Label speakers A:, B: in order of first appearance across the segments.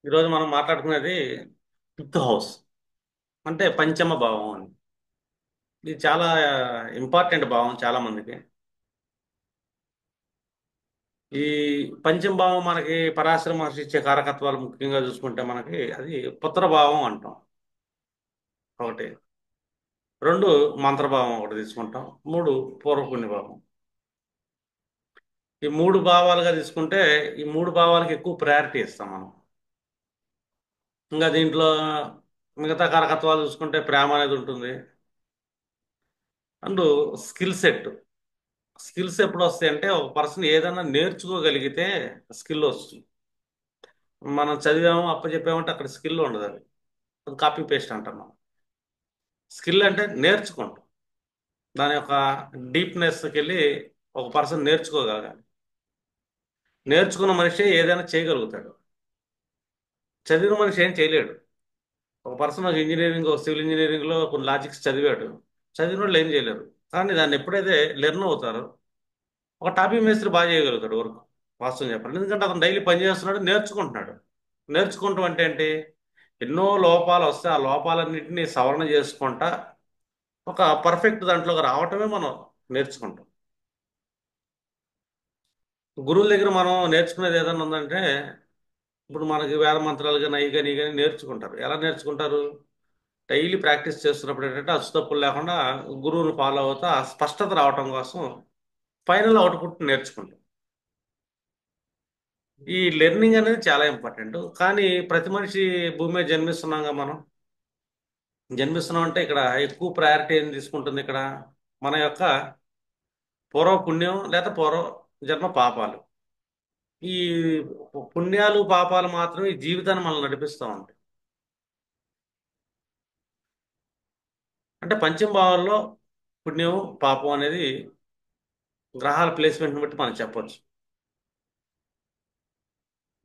A: ఈరోజు మనం మాట్లాడుకునేది ఫిఫ్త్ హౌస్ అంటే పంచమ భావం అని. ఇది చాలా ఇంపార్టెంట్ భావం చాలా మందికి. ఈ పంచమ భావం మనకి పరాశర మహర్షి ఇచ్చే కారకత్వాలు ముఖ్యంగా చూసుకుంటే మనకి అది పుత్ర భావం అంటాం ఒకటి. రెండు మంత్రభావం ఒకటి తీసుకుంటాం. మూడు పూర్వపుణ్య భావం. ఈ మూడు భావాలుగా తీసుకుంటే ఈ మూడు భావాలకి ఎక్కువ ప్రయారిటీ ఇస్తాం మనం. ఇంకా దీంట్లో మిగతా కారకత్వాలు చూసుకుంటే ప్రేమ అనేది ఉంటుంది. And skill set. స్కిల్స్ ఎప్పుడు వస్తాయి అంటే ఒక పర్సన్ ఏదైనా నేర్చుకోగలిగితే స్కిల్ వస్తుంది. మనం చదివాము అప్పచెప్పామంటే అక్కడ స్కిల్ ఉండదు. అది కాపీ పేస్ట్ అంటాం మనం. స్కిల్ అంటే నేర్చుకుంటాం. దాని యొక్క డీప్నెస్కి వెళ్ళి ఒక పర్సన్ నేర్చుకోగలగాలి. నేర్చుకున్న మనిషి ఏదైనా చేయగలుగుతాడు. చదివిన మనిషి ఏం చేయలేడు. ఒక పర్సన్ ఒక ఇంజనీరింగ్ ఒక సివిల్ ఇంజనీరింగ్లో కొన్ని లాజిక్స్ చదివాడు. చదివిన వాళ్ళు ఏం చేయలేరు. కానీ దాన్ని ఎప్పుడైతే లెర్న్ అవుతారో ఒక టాపీ మేస్త్రి బాగా చేయగలుగుతాడు వర్క్. వాస్తవం చెప్పాలి, ఎందుకంటే అతను డైలీ పని చేస్తున్నాడు, నేర్చుకుంటున్నాడు. నేర్చుకుంటాం అంటే ఏంటి? ఎన్నో లోపాలు వస్తే ఆ లోపాలన్నింటినీ సవరణ చేసుకుంటా ఒక పర్ఫెక్ట్ దాంట్లోకి రావటమే మనం నేర్చుకుంటాం. గురువుల దగ్గర మనం నేర్చుకునేది ఏదైనా ఉందంటే ఇప్పుడు మనకి వేద మంత్రాలు కానీ అవి కానీ ఇవి కానీ నేర్చుకుంటారు. ఎలా నేర్చుకుంటారు? డైలీ ప్రాక్టీస్ చేస్తున్నప్పుడు ఏంటంటే అచ్చుతప్పులు లేకుండా గురువుని ఫాలో అవుతా ఆ స్పష్టత రావటం కోసం ఫైనల్ అవుట్పుట్ నేర్చుకుంటాం. ఈ లెర్నింగ్ అనేది చాలా ఇంపార్టెంట్. కానీ ప్రతి మనిషి భూమి మీద జన్మిస్తున్నాగా మనం. జన్మిస్తున్నాం అంటే ఇక్కడ ఎక్కువ ప్రయారిటీ ఏం తీసుకుంటుంది ఇక్కడ? మన యొక్క పూర్వ పుణ్యం లేదా పూర్వ జన్మ పాపాలు. ఈ పుణ్యాలు పాపాలు మాత్రమే ఈ జీవితాన్ని మనల్ని నడిపిస్తూ ఉంటాయి. అంటే పంచమ భావంలో పుణ్యం పాపం అనేది గ్రహాల ప్లేస్మెంట్ని బట్టి మనం చెప్పొచ్చు.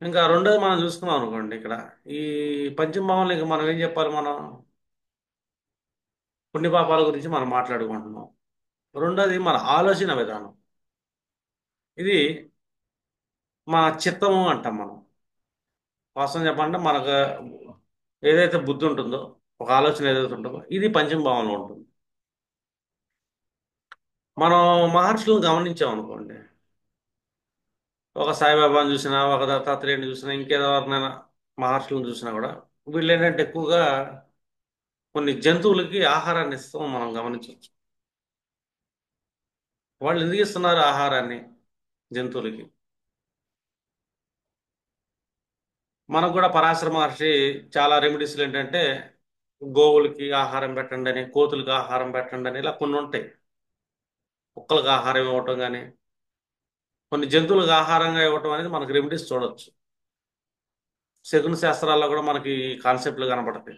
A: ఇంకా రెండోది మనం చూసుకున్నాం అనుకోండి ఇక్కడ ఈ పంచమ భావంలో ఇంకా మనం ఏం చెప్పాలి? మనం పుణ్యపాపాల గురించి మనం మాట్లాడుకుంటున్నాం. రెండోది మన ఆలోచన విధానం. ఇది మా చిత్తము అంటాం మనం. వాస్తవం చెప్పాలంటే మనకు ఏదైతే బుద్ధి ఉంటుందో, ఒక ఆలోచన ఏదైతే ఉంటుందో ఇది పంచమ భావంలో ఉంటుంది. మనం మహర్షులను గమనించాం అనుకోండి. ఒక సాయిబాబాను చూసినా, ఒక దత్తాత్రేయుని చూసినా, ఇంకేదెవరినైనా మహర్షులను చూసినా కూడా వీళ్ళు ఏంటంటే ఎక్కువగా కొన్ని జంతువులకి ఆహారాన్ని ఇస్తాం మనం గమనించవచ్చు. వాళ్ళు ఎందుకు ఇస్తున్నారు ఆహారాన్ని జంతువులకి? మనకు కూడా పరాశర మహర్షి చాలా రెమెడీస్లు ఏంటంటే గోవులకి ఆహారం పెట్టండి అని, కోతులకి ఆహారం పెట్టండి అని ఇలా కొన్ని ఉంటాయి. కుక్కలకు ఆహారం ఇవ్వటం కానీ కొన్ని జంతువులకు ఆహారంగా ఇవ్వటం అనేది మనకి రెమెడీస్ చూడొచ్చు. శకున శాస్త్రాల్లో కూడా మనకి కాన్సెప్ట్లు కనపడతాయి.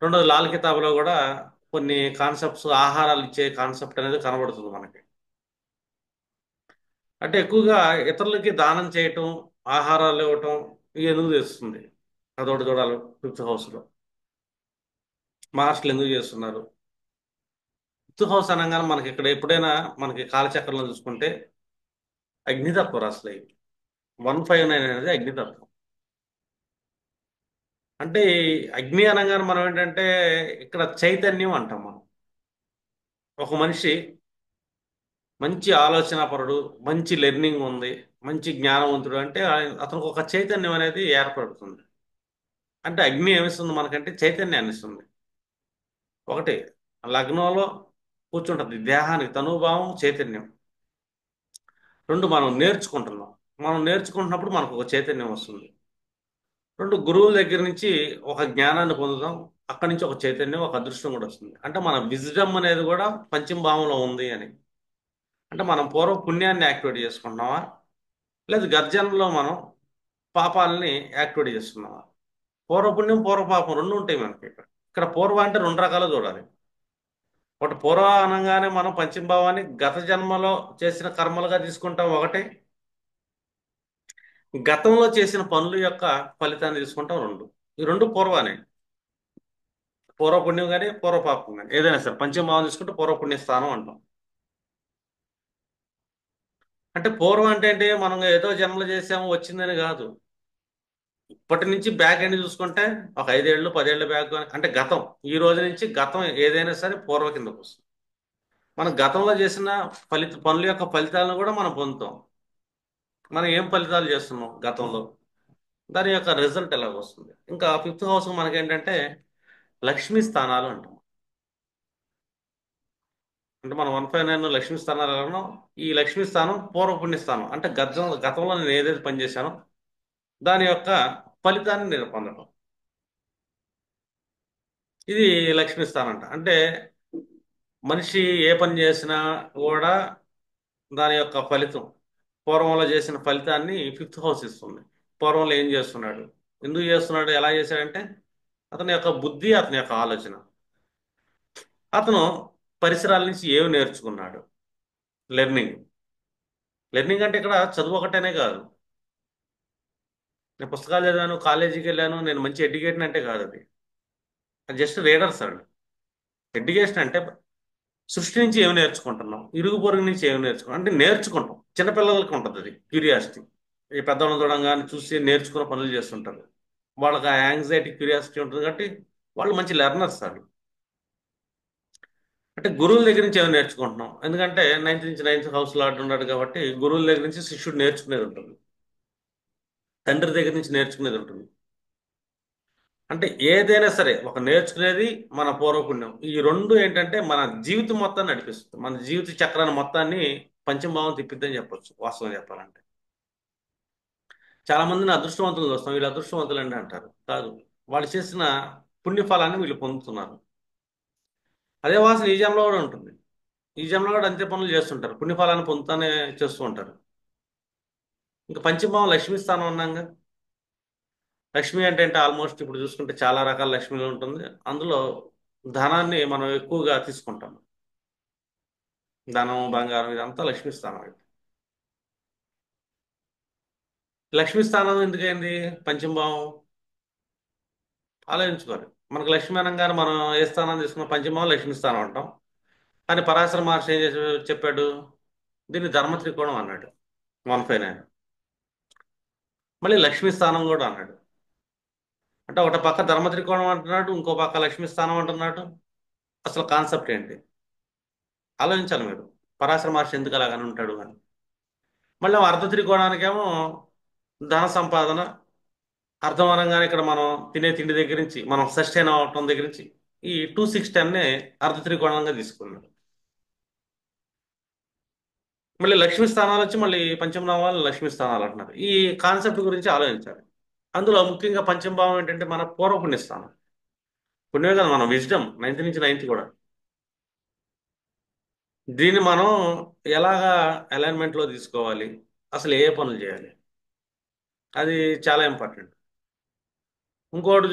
A: రెండోది లాల్ కితాబ్లో కూడా కొన్ని కాన్సెప్ట్స్ ఆహారాలు ఇచ్చే కాన్సెప్ట్ అనేది కనబడుతుంది మనకి. అంటే ఎక్కువగా ఇతరులకి దానం చేయటం, ఆహారాలు ఇవ్వటం ఇవి ఎందుకు చేస్తుంది? అదొకటి చూడాలి. ఫిఫ్త్ హౌస్లో మహర్షులు ఎందుకు చేస్తున్నారు? ఫిఫ్త్ హౌస్ అనగానే మనకి ఇక్కడ ఎప్పుడైనా మనకి కాలచక్రంలో చూసుకుంటే అగ్నితత్వ రాశులు అవి. 159 అనేది అగ్నితత్వం. అంటే ఈ అగ్ని అనగానే మనం ఏంటంటే ఇక్కడ చైతన్యం అంటాం మనం. ఒక మనిషి మంచి ఆలోచనాపరుడు, మంచి లెర్నింగ్ ఉంది, మంచి జ్ఞానవంతుడు అంటే అతనికి ఒక చైతన్యం అనేది ఏర్పడుతుంది. అంటే అగ్ని ఏమిస్తుంది మనకంటే చైతన్యాన్ని ఇస్తుంది. ఒకటి లగ్నంలో కూర్చుంటుంది దేహానికి తనుభావం చైతన్యం. రెండు మనం నేర్చుకుంటున్నాం. మనం నేర్చుకుంటున్నప్పుడు మనకు ఒక చైతన్యం వస్తుంది. రెండు గురువుల దగ్గర నుంచి ఒక జ్ఞానాన్ని పొందుతాం. అక్కడి నుంచి ఒక చైతన్యం ఒక అదృష్టం కూడా వస్తుంది. అంటే మన విజ్డమ్ అనేది కూడా పంచమ భావంలో ఉంది అని. అంటే మనం పూర్వ పుణ్యాన్ని యాక్టివేట్ చేసుకుంటున్నామా, లేదు గర్జనలో మనం పాపాలని యాక్టివేట్ చేస్తున్నామా? పూర్వపుణ్యం పూర్వపాపం రెండు ఉంటాయి మనకి ఇక్కడ. ఇక్కడ పూర్వ అంటే రెండు రకాలు చూడాలి. ఒకటి పూర్వ అనగానే మనం పంచమ భావాన్ని గత జన్మలో చేసిన కర్మలుగా తీసుకుంటాం ఒకటి. గతంలో చేసిన పనుల యొక్క ఫలితాన్ని తీసుకుంటాం రెండు. ఈ రెండు పూర్వానే. పూర్వపుణ్యం కానీ పూర్వపాపం కానీ ఏదైనా సరే పంచమ భావం తీసుకుంటే పూర్వపుణ్య స్థానం అంటాం. అంటే పూర్వం అంటే ఏంటి? మనం ఏదో జన్మలు చేసాము వచ్చిందని కాదు. ఇప్పటి నుంచి బ్యాక్ ఎండ్ చూసుకుంటే ఒక 5 ఏళ్ళు 10 ఏళ్ళ బ్యాక్ అంటే గతం, ఈ రోజు నుంచి గతం ఏదైనా సరే పూర్వ కిందకు వస్తుంది. మనం గతంలో చేసిన పనుల యొక్క ఫలితాలను కూడా మనం పొందుతాం. మనం ఏం ఫలితాలు చేస్తున్నాం గతంలో, దాని యొక్క రిజల్ట్ ఎలాగ వస్తుంది. ఇంకా ఫిఫ్త్ హౌస్ మనకేంటంటే లక్ష్మీ స్థానాలు అంటాం. అంటే మనం 159 లక్ష్మీ స్థానాలు అన్నాం. ఈ లక్ష్మీ స్థానం పూర్వ పుణ్య స్థానం, అంటే గతంలో నేను ఏదైతే పని చేశానో దాని యొక్క ఫలితాన్ని నేను పొందడం. ఇది లక్ష్మీ స్థానం అంటే మనిషి ఏ పని చేసినా కూడా దాని యొక్క ఫలితం, పూర్వంలో చేసిన ఫలితాన్ని ఫిఫ్త్ హౌస్ ఇస్తుంది. పూర్వంలో ఏం చేస్తున్నాడు, ఎందుకు చేస్తున్నాడు, ఎలా చేశాడంటే అతని యొక్క బుద్ధి, అతని యొక్క ఆలోచన, అతను పరిసరాల నుంచి ఏమి నేర్చుకున్నాడు. లెర్నింగ్. లెర్నింగ్ అంటే ఇక్కడ చదువు ఒకటేనే కాదు. నేను పుస్తకాలు చదివాను, కాలేజీకి వెళ్ళాను, నేను మంచి ఎడ్యుకేషన్ అంటే కాదు అది. అది జస్ట్ రీడర్స్ అండి. ఎడ్యుకేషన్ అంటే సృష్టి నుంచి ఏమి నేర్చుకుంటున్నాం, ఇరుగు పొరుగు నుంచి ఏమి నేర్చుకున్నాం అంటే నేర్చుకుంటాం. చిన్నపిల్లలకి ఉంటుంది అది క్యూరియాసిటీ. ఈ పెద్దవాళ్ళని చూడంగానే చూసి నేర్చుకున్న పనులు చేస్తుంటారు. వాళ్ళకి ఆ యాంగ్జైటీ క్యూరియాసిటీ ఉంటుంది కాబట్టి వాళ్ళు మంచి లెర్నర్స్ వాళ్ళు. అంటే గురువుల దగ్గర నుంచి ఏమైనా నేర్చుకుంటున్నాం, ఎందుకంటే నైన్త్ నుంచి నైన్త్ హౌస్ లార్డ్ ఉన్నాడు కాబట్టి గురువుల దగ్గర నుంచి శిష్యుడు నేర్చుకునేది ఉంటుంది. తండ్రి దగ్గర నుంచి నేర్చుకునేది ఉంటుంది. అంటే ఏదైనా సరే ఒక నేర్చుకునేది మన పూర్వపుణ్యం. ఈ రెండు ఏంటంటే మన జీవితం మొత్తాన్ని నడిపిస్తుంది. మన జీవిత చక్రాన్ని మొత్తాన్ని పంచమభావం తిప్పిద్దని చెప్పొచ్చు వాస్తవం చెప్పాలంటే. చాలా మందిని అదృష్టవంతులు చూస్తాం, వీళ్ళు అదృష్టవంతులు అండి అంటారు. కాదు, వాళ్ళు చేసిన పుణ్యఫలాన్ని వీళ్ళు పొందుతున్నారు. అదే వాసన ఈ జన్మలో కూడా ఉంటుంది. ఈ జన్మలో కూడా అంతే పనులు చేస్తుంటారు, పుణ్యఫలాన్ని పొందుతానే చేస్తూ ఉంటారు. ఇంకా పంచమభావం లక్ష్మీ స్థానం అన్నాగా. లక్ష్మి అంటే ఆల్మోస్ట్ ఇప్పుడు చూసుకుంటే చాలా రకాల లక్ష్మిలు ఉంటుంది. అందులో ధనాన్ని మనం ఎక్కువగా తీసుకుంటాం. ధనం, బంగారం ఇదంతా లక్ష్మీ స్థానం. లక్ష్మీ స్థానం ఎందుకైంది పంచమభావం ఆలోచించుకోవాలి. మనకు లక్ష్మీ అనగానే మనం ఏ స్థానం తీసుకున్న పంచమభావం లక్ష్మీ స్థానం అంటాం. కానీ పరాశర మహర్షి ఏం చేసి చెప్పాడు, దీన్ని ధర్మ త్రికోణం అన్నాడు 159. మళ్ళీ లక్ష్మీ స్థానం కూడా అన్నాడు. అంటే ఒక పక్క ధర్మ త్రికోణం అంటున్నాడు, ఇంకో పక్క లక్ష్మీ స్థానం అంటున్నాడు. అసలు కాన్సెప్ట్ ఏంటి ఆలోచించాలి మీరు. పరాశర మహర్షి ఎందుకు అలాగని ఉంటాడు అని. మళ్ళీ అర్ధ త్రికోణానికేమో ధన సంపాదన, అర్థం అనగానే ఇక్కడ మనం తినే తిండి దగ్గర నుంచి మనం సస్టైన్ అవటం దగ్గర నుంచి ఈ 2 6 10 అర్ధ త్రికోణంగా తీసుకున్నాడు. మళ్ళీ లక్ష్మీ స్థానాలు వచ్చి మళ్ళీ పంచమనామాలు లక్ష్మీ స్థానాలు అంటున్నారు. ఈ కాన్సెప్ట్ గురించి ఆలోచించాలి. అందులో ముఖ్యంగా పంచమ భావం ఏంటంటే మన పూర్వ పుణ్యస్థానం. పుణ్యమే కదా మన విజ్డమ్, నైన్త్ నుంచి నైన్త్ కూడా. దీన్ని మనం ఎలాగా అలైన్మెంట్లో తీసుకోవాలి, అసలు ఏ పనులు చేయాలి, అది చాలా ఇంపార్టెంట్. ఇంకోటి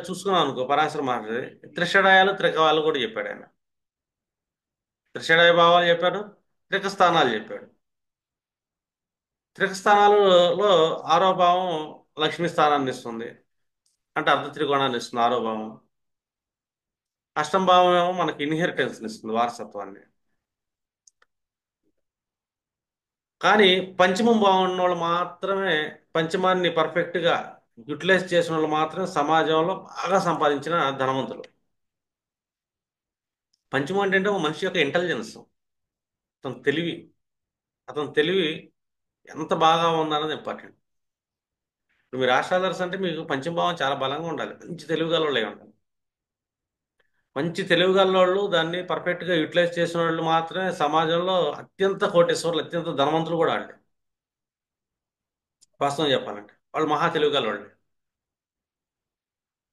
A: చూసుకున్నాం అనుకో, పరాశర మహర్షి త్రిషడాయాలు త్రికవాలు కూడా చెప్పాడు ఆయన. త్రిషడాయ భావాలు చెప్పాడు, త్రిక స్థానాలు చెప్పాడు. త్రిక స్థానాలలో ఆరో భావం లక్ష్మీ స్థానాన్ని ఇస్తుంది, అంటే అర్ధ త్రికోణాన్ని ఇస్తుంది ఆరో భావం. అష్టమ భావం ఏమో మనకి ఇన్హెరిటెన్స్ ఇస్తుంది, వారసత్వాన్ని. కానీ పంచమం బాగున్న వాళ్ళు మాత్రమే, పంచమాన్ని పర్ఫెక్ట్గా యూటిలైజ్ చేసిన వాళ్ళు మాత్రమే సమాజంలో బాగా సంపాదించిన ధనవంతులు. పంచమం అంటే ఒక మనిషి యొక్క ఇంటెలిజెన్స్, అతని తెలివి, అతని తెలివి ఎంత బాగా ఉందన్నది ఇంపార్టెంట్. ఇప్పుడు మీరు ఆస్ట్రాలజర్స్ అంటే మీకు పంచమభావం చాలా బలంగా ఉండాలి, మంచి తెలివి గల వాళ్ళే ఉండాలి. మంచి తెలివి గల వాళ్ళు దాన్ని పర్ఫెక్ట్గా యూటిలైజ్ చేసిన వాళ్ళు మాత్రమే సమాజంలో అత్యంత కోటేశ్వర్లు, అత్యంత ధనవంతులు కూడా వాళ్ళు. వాస్తవం చెప్పాలంటే వాళ్ళు మహా తెలివి గల వాళ్ళు.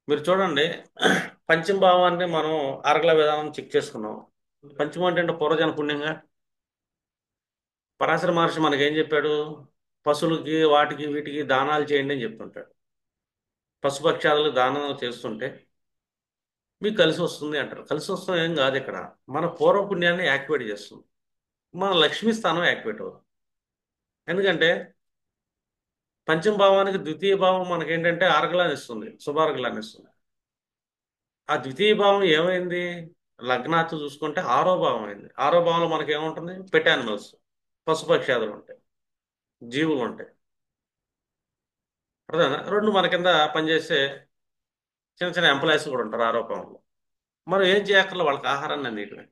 A: మీరు చూడండి, పంచమ భావాన్ని మనం అరగల విధానం చెక్ చేసుకున్నాం. పంచమం అంటే పూర్వజన పుణ్యంగా. పరాశర మహర్షి మనకేం చెప్పాడు, పశువులకి వాటికి వీటికి దానాలు చేయండి అని చెప్తుంటాడు. పశుపక్షాలకు దానం చేస్తుంటే మీకు కలిసి వస్తుంది అంటారు. కలిసి వస్తుంది ఏం కాదు, ఇక్కడ మన పూర్వపుణ్యాన్ని యాక్టివేట్ చేస్తుంది. మన లక్ష్మీ స్థానం యాక్టివేట్ అవుతుంది. ఎందుకంటే పంచమ భావానికి ద్వితీయ భావం మనకేంటంటే ఆరగలాన్ని ఇస్తుంది, శుభార్గలాన్ని ఇస్తుంది. ఆ ద్వితీయ భావం ఏమైంది, లగ్నాత్తు చూసుకుంటే ఆరో భావం అయింది. ఆరో భావంలో మనకి ఏముంటుంది, పెట్ యానిమల్స్, పశుపక్షాదులు ఉంటాయి, జీవులు ఉంటాయి. అర్థమైందా? రెండు మన కింద పనిచేసే చిన్న చిన్న ఎంప్లాయీస్ కూడా ఉంటారు ఆరోపణలో. మనం ఏం చేయక్కర్లో వాళ్ళకి ఆహారాన్ని అందియటమే,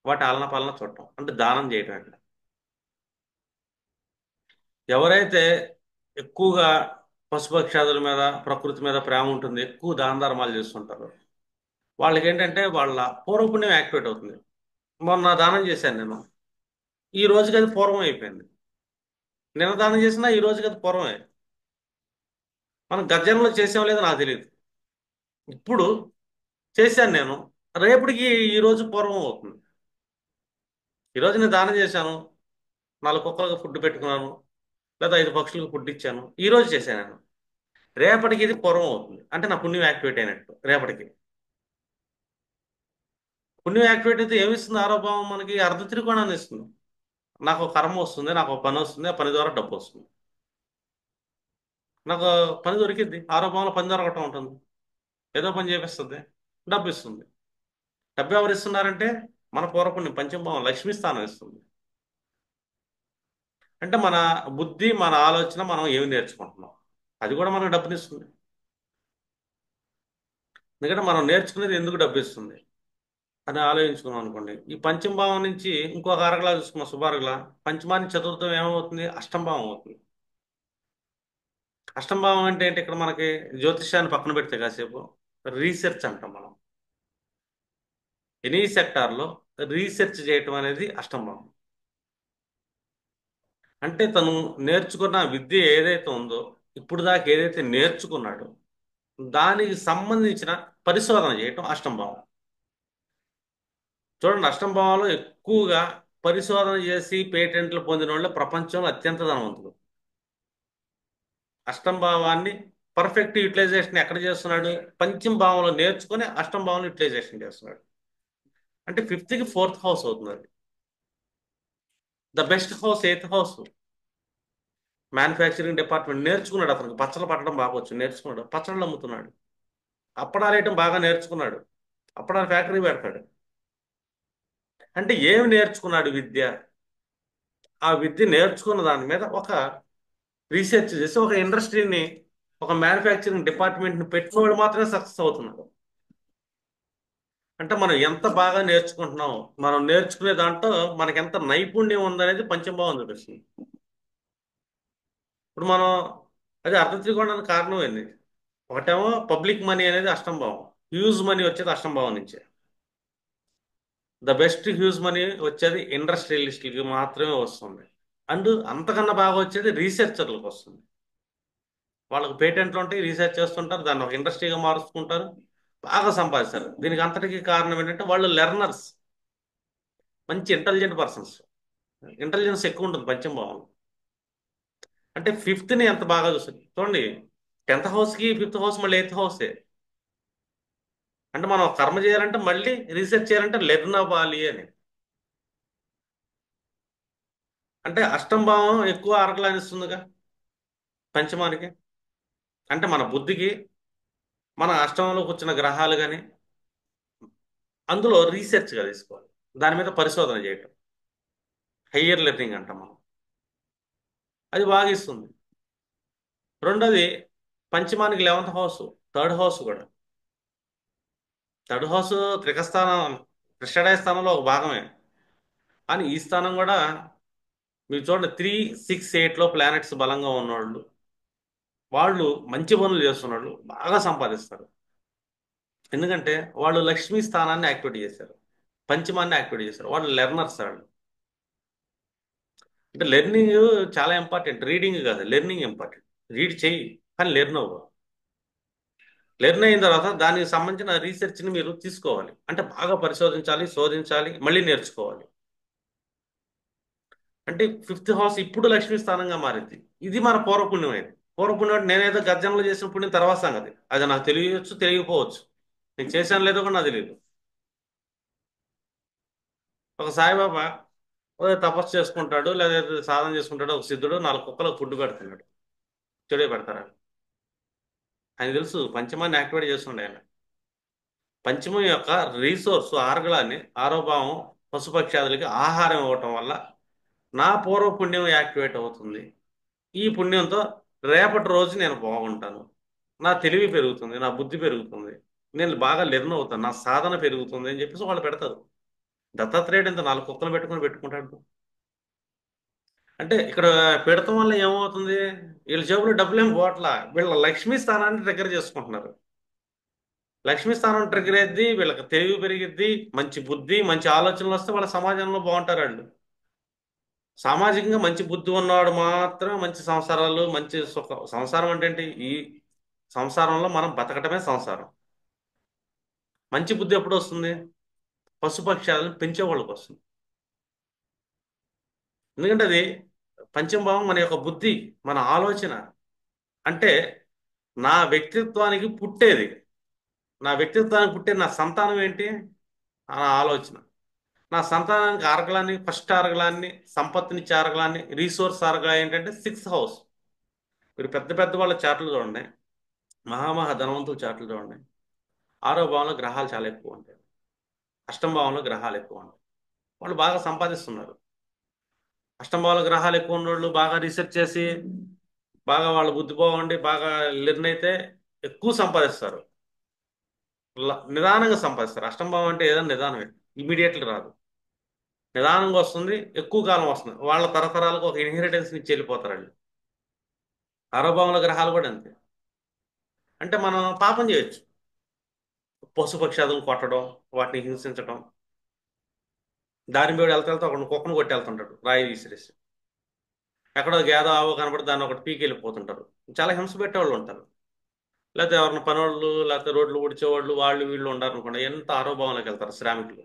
A: వాటి ఆలన పాలన చూడటం అంటే దానం చేయటం ఇక్కడ. ఎవరైతే ఎక్కువగా పశుపక్షాదుల మీద ప్రకృతి మీద ప్రేమ ఉంటుంది, ఎక్కువ దాన ధర్మాలు చేస్తుంటారు, వాళ్ళకి ఏంటంటే వాళ్ళ పూర్వపుణ్యం యాక్టివేట్ అవుతుంది. మొన్న దానం చేశాను నేను, ఈ రోజుకి అది పూర్వం అయిపోయింది. నిన్న దానం చేసినా ఈ రోజుకి అది పూర్వమే. మనం గర్జనలో చేసాం లేదో నాకు తెలియదు. ఇప్పుడు చేశాను నేను, రేపటికి ఈ రోజు పూర్వం అవుతుంది. ఈ రోజు నేను దానం చేశాను, 4 కుక్కలకు ఫుడ్ పెట్టుకున్నాను, లేదా 5 పక్షులకు ఫుడ్ ఇచ్చాను, ఈ రోజు చేశాను నేను. రేపటికి ఇది పూర్వం అవుతుంది, అంటే నా పుణ్యం యాక్టివేట్ అయినట్టు రేపటికి. పుణ్యం యాక్టివేట్ అయితే ఏమిస్తుంది ఆరోపణం? మనకి అర్ధ త్రికోణాన్ని ఇస్తుంది. నాకు ఒక కర్మ వస్తుంది, నాకు ఒక పని వస్తుంది, ఆ పని ద్వారా డబ్బు వస్తుంది. నాకు పని దొరికింది, ఆరోపణలో పని దొరకటం ఉంటుంది, ఏదో పని చేపిస్తుంది, డబ్బు ఇస్తుంది. డబ్బు ఎవరు ఇస్తున్నారంటే మన పూర్వపుణ్యం పంచమభావం లక్ష్మీ స్థానం ఇస్తుంది. అంటే మన బుద్ధి, మన ఆలోచన, మనం ఏమి నేర్చుకుంటున్నాం, అది కూడా మనకు డబ్బునిస్తుంది. ఎందుకంటే మనం నేర్చుకునేది ఎందుకు డబ్బు ఇస్తుంది అని ఆలోచించుకున్నాం అనుకోండి. ఈ పంచమ భావం నుంచి ఇంకొక అరగలా చూసుకున్నాం, శుభారగల. పంచమాన్ని చతుర్థం ఏమవుతుంది? అష్టమ భావం అవుతుంది. అష్టమ భావం అంటే ఏంటి? ఇక్కడ మనకి జ్యోతిష్యాన్ని పక్కన పెడితే కాసేపు రీసెర్చ్ అంటాం మనం. ఎనీ సెక్టార్లో రీసెర్చ్ చేయటం అనేది అష్టమ భావం. అంటే తను నేర్చుకున్న విద్య ఏదైతే ఉందో, ఇప్పుడు దాకా ఏదైతే నేర్చుకున్నాడో దానికి సంబంధించిన పరిశోధన చేయటం అష్టమ భావం. చూడండి, అష్టమ భావంలో ఎక్కువగా పరిశోధన చేసి పేటెంట్లు పొందిన వాళ్ళు ప్రపంచంలో అత్యంత ధనవంతులు. అష్టమ భావాన్ని పర్ఫెక్ట్ యూటిలైజేషన్ ఎక్కడ చేస్తున్నాడు? పంచమ భావంలో నేర్చుకుని అష్టమ భావంలో యూటిలైజేషన్ చేస్తున్నాడు. అంటే ఫిఫ్త్కి ఫోర్త్ హౌస్ అవుతుంది అది. The best house eighth house. Manufacturing department నేర్చుకున్నాడు, అతనికి పచ్చళ్ళు పట్టడం బాగా వచ్చు, నేర్చుకున్నాడు, పచ్చళ్ళు అమ్ముతున్నాడు. అప్పడాలు వేయటం బాగా నేర్చుకున్నాడు, అప్పడాలు ఫ్యాక్టరీ పెడతాడు. అంటే ఏమి నేర్చుకున్నాడు? విద్య. ఆ విద్య నేర్చుకున్న దాని మీద ఒక రీసెర్చ్ చేసి ఒక ఇండస్ట్రీని, ఒక మ్యానుఫ్యాక్చరింగ్ డిపార్ట్మెంట్ని పెట్టినవాడు మాత్రమే సక్సెస్ అవుతున్నాడు. అంటే మనం ఎంత బాగా నేర్చుకుంటున్నాం, మనం నేర్చుకునే దాంట్లో మనకి ఎంత నైపుణ్యం ఉందనేది పంచమభావం చూపిస్తుంది. ఇప్పుడు మనం అది అర్థ త్రికోణానికి కారణం ఏంది? ఒకటేమో పబ్లిక్ మనీ అనేది అష్టమ భావం, హ్యూజ్ మనీ వచ్చేది అష్టమ భావం నుంచే. ద బెస్ట్ హ్యూజ్ మనీ వచ్చేది ఇండస్ట్రియలిస్టులకి మాత్రమే వస్తుంది. అండ్ అంతకన్నా బాగా వచ్చేది రీసెర్చర్లకు వస్తుంది. వాళ్ళకి పేటెంట్లు ఉంటాయి, రీసెర్చ్ చేస్తుంటారు, దాన్ని ఒక ఇండస్ట్రీగా మారుచుకుంటారు, బాగా సంపాదిస్తారు. దీనికి అంతటికీ కారణం ఏంటంటే వాళ్ళు లెర్నర్స్, మంచి ఇంటెలిజెంట్ పర్సన్స్. ఇంటెలిజెన్స్ ఎక్కువ ఉంటుంది పంచమ భావంలో. అంటే ఫిఫ్త్ని ఎంత బాగా చూస్తుంది చూడండి. 10th హౌస్కి ఫిఫ్త్ హౌస్ మళ్ళీ ఎయిత్ హౌసే. అంటే మనం కర్మ చేయాలంటే మళ్ళీ రీసెర్చ్ చేయాలంటే లెర్న్ అవ్వాలి అని. అంటే అష్టమ భావం ఎక్కువ అరగలానిస్తుందిగా పంచమానికి. అంటే మన బుద్ధికి, మన అష్టమంలో కూర్చున్న గ్రహాలు కానీ అందులో రీసెర్చ్గా తీసుకోవాలి, దాని మీద పరిశోధన చేయటం, హయ్యర్ లెర్నింగ్ అంటాం మనం. అది బాగా ఇస్తుంది. రెండోది, పంచమానికి 11th హౌస్, థర్డ్ హౌస్ కూడా. థర్డ్ హౌస్ త్రికస్థానం, కృష్ణరాయ స్థానంలో ఒక భాగమే. కానీ ఈ స్థానం కూడా మీరు చూడండి, 3, 6, 8లో ప్లానెట్స్ బలంగా ఉన్నవాళ్ళు, వాళ్ళు మంచి పనులు చేస్తున్నాళ్ళు, బాగా సంపాదిస్తారు. ఎందుకంటే వాళ్ళు లక్ష్మీ స్థానాన్ని యాక్టివేట్ చేశారు, పంచమాన్ని యాక్టివేట్ చేశారు. వాళ్ళు లెర్నర్స్ వాళ్ళు. అంటే లెర్నింగ్ చాలా ఇంపార్టెంట్, రీడింగ్ కాదు, లెర్నింగ్ ఇంపార్టెంట్. రీడ్ చెయ్యి కానీ లెర్న్ అవ్వు. లెర్న్ అయిన తర్వాత దానికి సంబంధించిన రీసెర్చ్ని మీరు తీసుకోవాలి, అంటే బాగా పరిశోధించాలి, శోధించాలి, మళ్ళీ నేర్చుకోవాలి. అంటే ఫిఫ్త్ హౌస్ ఇప్పుడు లక్ష్మీ స్థానంగా మారింది. ఇది మన పూర్వపుణ్యం అయింది. పూర్వపుణ్యం అంటే నేనేదో గర్జనలో చేసిన పుణ్యం తర్వాత సంగతి, అది నాకు తెలియవచ్చు, తెలియకపోవచ్చు. నేను చేశాను లేదో కూడా నాకు తెలియదు. ఒక సాయిబాబా ఓ తపస్సు చేసుకుంటాడు, లేదా సాధన చేసుకుంటాడు, ఒక సిద్ధుడు 4 కుక్కలకు ఫుడ్ పెడుతున్నాడు. చెడే పెడతారా? ఆయన తెలుసు పంచమాన్ని యాక్టివేట్ చేస్తుండే ఆయన. పంచమం యొక్క రీసోర్స్ ఆర్గలాన్ని, ఆరోభావం, పశుపక్షాదులకి ఆహారం ఇవ్వటం వల్ల నా పూర్వ పుణ్యం యాక్టివేట్ అవుతుంది. ఈ పుణ్యంతో రేపటి రోజు నేను బాగుంటాను. నా తెలివి పెరుగుతుంది, నా బుద్ధి పెరుగుతుంది, నేను బాగా లెర్న్ అవుతాను, నా సాధన పెరుగుతుంది అని చెప్పేసి వాళ్ళు పెడతారు. దత్తాత్రేయుడు ఇంత 4 కుక్కలు పెట్టుకుని పెట్టుకుంటాడు. అంటే ఇక్కడ పెడతాం వల్ల ఏమవుతుంది? వీళ్ళ జేబులో డబ్బులేం పోవట్లా, వీళ్ళ లక్ష్మీ స్థానాన్ని దగ్గర చేసుకుంటున్నారు. లక్ష్మీ స్థానం ట్రిగ్గర్ అయ్యిద్ది, వీళ్ళకి తెలివి పెరిగిద్ది, మంచి బుద్ధి మంచి ఆలోచనలు వస్తే వాళ్ళ సమాజంలో బాగుంటారు వాళ్ళు. సామాజికంగా మంచి బుద్ధి ఉన్నవాడు మాత్రం మంచి సంసారాలు, మంచి సుఖ సంసారం అంటే ఏంటి? ఈ సంసారంలో మనం బతకటమే సంసారం. మంచి బుద్ధి ఎప్పుడు వస్తుంది? పశుపక్షాలను పెంచే వాళ్ళకి వస్తుంది. ఎందుకంటే అది పంచమభావం మన యొక్క బుద్ధి, మన ఆలోచన. అంటే నా వ్యక్తిత్వానికి పుట్టేది, నా వ్యక్తిత్వానికి పుట్టే నా సంతానం ఏంటి? నా ఆలోచన. నా సంతానానికి అరగలాన్ని, ఫస్ట్ అరగలాన్ని, సంపత్తినిచ్చే అరగలాన్ని, రీసోర్స్ అరగలా ఏంటంటే 6th హౌస్. మీరు పెద్ద పెద్ద వాళ్ళ చార్ట్లు చూడండి, మహామహా ధనవంతుల చార్ట్లు చూడండి. 6వ భావంలో గ్రహాలు చాలా ఎక్కువ ఉంటాయి, అష్టమ భావంలో గ్రహాలు ఎక్కువ ఉంటాయి. వాళ్ళు బాగా సంపాదిస్తున్నారు. అష్టమ భావంలో గ్రహాలు ఎక్కువ ఉన్నోళ్ళు బాగా రీసెర్చ్ చేసి, బాగా వాళ్ళ బుద్ధి బాగుండి, బాగా లెర్న్ అయితే ఎక్కువ సంపాదిస్తారు. నిదానంగా సంపాదిస్తారు. అష్టమ భావం అంటే ఏదైనా నిదానమే, ఇమీడియట్లీ రాదు. నిదానంగా వస్తుంది, ఎక్కువ కాలం వస్తుంది. వాళ్ళ తరతరాలకు ఒక ఇన్హెరిటెన్స్ ఇచ్చి వెళ్ళిపోతారు వాళ్ళు. 6వ భావంలో గ్రహాలు కూడా అంతే. అంటే మనం పాపం చేయొచ్చు, పశుపక్షాదులను కొట్టడం, వాటిని హింసించడం. దారిని పోయి వెళ్తే ఒక కుక్కను కొట్టి వెళ్తుంటాడు రాయి విసిరేసి. ఎక్కడో గేద ఆవో కనపడి దాన్ని ఒకటి పీకి వెళ్ళిపోతుంటారు. చాలా హింస పెట్టేవాళ్ళు ఉంటారు. లేకపోతే ఎవరిని పనోళ్ళు, లేకపోతే రోడ్లు ఊడ్చేవాళ్ళు, వాళ్ళు వీళ్ళు ఉండారు అనుకోండి, ఎంత ఆరోభావంలోకి వెళ్తారు శ్రామికులు.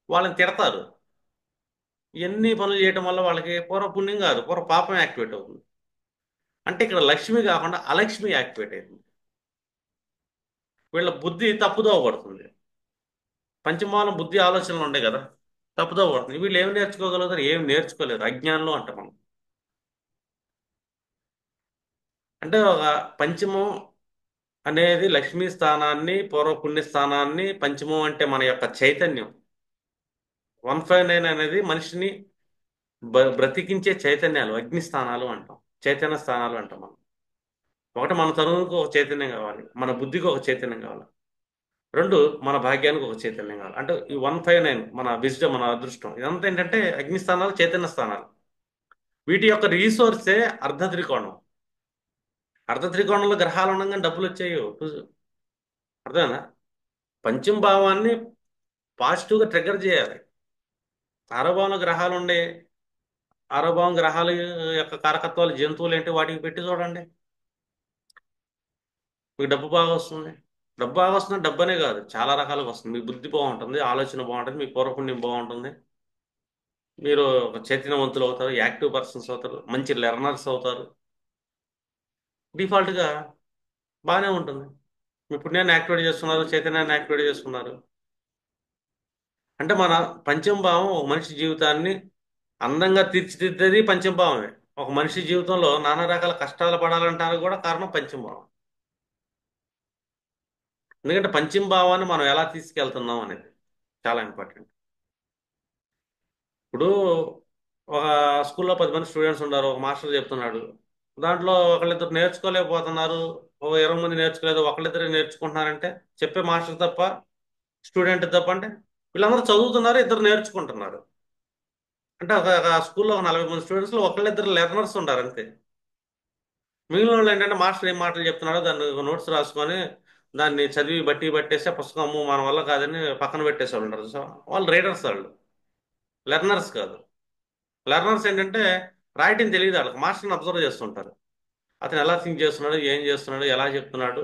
A: వాళ్ళని తిడతారు. ఎన్ని పనులు చేయటం వల్ల వాళ్ళకి పూర్వ పుణ్యం కాదు, పూర్వ పాపం యాక్టివేట్ అవుతుంది. అంటే ఇక్కడ లక్ష్మి కాకుండా అలక్ష్మి యాక్టివేట్ అయింది. వీళ్ళ బుద్ధి తప్పుదోవ పడుతుంది. పంచమాల బుద్ధి ఆలోచనలు ఉండే కదా, తప్పుదోవ పడుతుంది. వీళ్ళు ఏం నేర్చుకోగలుగుతారు? ఏం నేర్చుకోలేరు, అజ్ఞానంలో అంటాం మనం. అంటే ఒక పంచమం అనేది లక్ష్మీ స్థానాన్ని, పూర్వ పుణ్య స్థానాన్ని, పంచమం అంటే మన యొక్క చైతన్యం. 159 అనేది మనిషిని బ్రతికించే చైతన్యాలు, అగ్ని స్థానాలు అంటాం, చైతన్య స్థానాలు అంటాం మనం. ఒకటి, మన తనువుకు ఒక చైతన్యం కావాలి, మన బుద్ధికి ఒక చైతన్యం కావాలి. రెండు, మన భాగ్యానికి ఒక చైతన్యం కావాలి. అంటే ఈ 159 మన విజ్డమ్, మన అదృష్టం, ఇదంతా ఏంటంటే అగ్ని స్థానాలు, చైతన్య స్థానాలు. వీటి యొక్క రీసోర్సే అర్ధ త్రికోణం. అర్ధ త్రికోణంలో గ్రహాలు ఉండగానే డబ్బులు వచ్చాయో అర్థమేనా? పంచమ భావాన్ని పాజిటివ్గా ట్రిగ్గర్ చేయాలి. ఆరోభావంలో గ్రహాలు ఉండే, ఆరోభావం గ్రహాల యొక్క కారకత్వాలు జంతువులు ఏంటి, వాటికి పెట్టి చూడండి, మీకు డబ్బు బాగా వస్తుంది. డబ్బు బాగా వస్తుంది, డబ్బు అనే కాదు, చాలా రకాలుగా వస్తుంది. మీ బుద్ధి బాగుంటుంది, ఆలోచన బాగుంటుంది, మీ పూర్వపుణ్యం బాగుంటుంది, మీరు ఒక చైతన్యవంతులు అవుతారు, యాక్టివ్ పర్సన్స్ అవుతారు, మంచి లెర్నర్స్ అవుతారు. డిఫాల్ట్గా బాగానే ఉంటుంది. మీ పుణ్యాన్ని యాక్టివేట్ చేస్తున్నారు, చైతన్యాన్ని యాక్టివేట్ చేస్తున్నారు. అంటే మన పంచమ భావం ఒక మనిషి జీవితాన్ని అందంగా తీర్చిదిద్దేది పంచమ భావమే. ఒక మనిషి జీవితంలో నానా రకాల కష్టాలు పడాలంటానికి కూడా కారణం పంచమ భావం. ఎందుకంటే పంచమ భావాన్ని మనం ఎలా తీసుకెళ్తున్నాం అనేది చాలా ఇంపార్టెంట్. ఇప్పుడు ఒక స్కూల్లో 10 మంది స్టూడెంట్స్ ఉన్నారు, ఒక మాస్టర్ చెప్తున్నాడు, దాంట్లో ఒకళ్ళిద్దరు నేర్చుకోలేకపోతున్నారు, ఓ 20 మంది నేర్చుకోలేదు, ఒకళ్ళిద్దరే నేర్చుకుంటున్నారంటే చెప్పే మాస్టర్ తప్ప, స్టూడెంట్ తప్ప? అంటే వీళ్ళందరూ చదువుతున్నారు, ఇద్దరు నేర్చుకుంటున్నారు. అంటే ఒక స్కూల్లో ఒక 40 మంది స్టూడెంట్స్లో ఒకళ్ళిద్దరు లెర్నర్స్ ఉన్నారు అంతే. మిగిలిన వాళ్ళు ఏంటంటే మాస్టర్ ఏం మాటలు చెప్తున్నాడో దాన్ని నోట్స్ రాసుకొని దాన్ని చదివి బట్టి పట్టేసి ఆ పుస్తకం అమ్ము మన వల్ల కాదని పక్కన పెట్టేసి వాళ్ళు ఉంటారు. సో వాళ్ళు రీడర్స్, వాళ్ళు లెర్నర్స్ కాదు. లెర్నర్స్ ఏంటంటే రాయటం తెలియదు వాళ్ళకి, మాస్టర్ని అబ్జర్వ్ చేస్తుంటారు. అతను ఎలా థింక్ చేస్తున్నాడు, ఏం చేస్తున్నాడు, ఎలా చెప్తున్నాడు,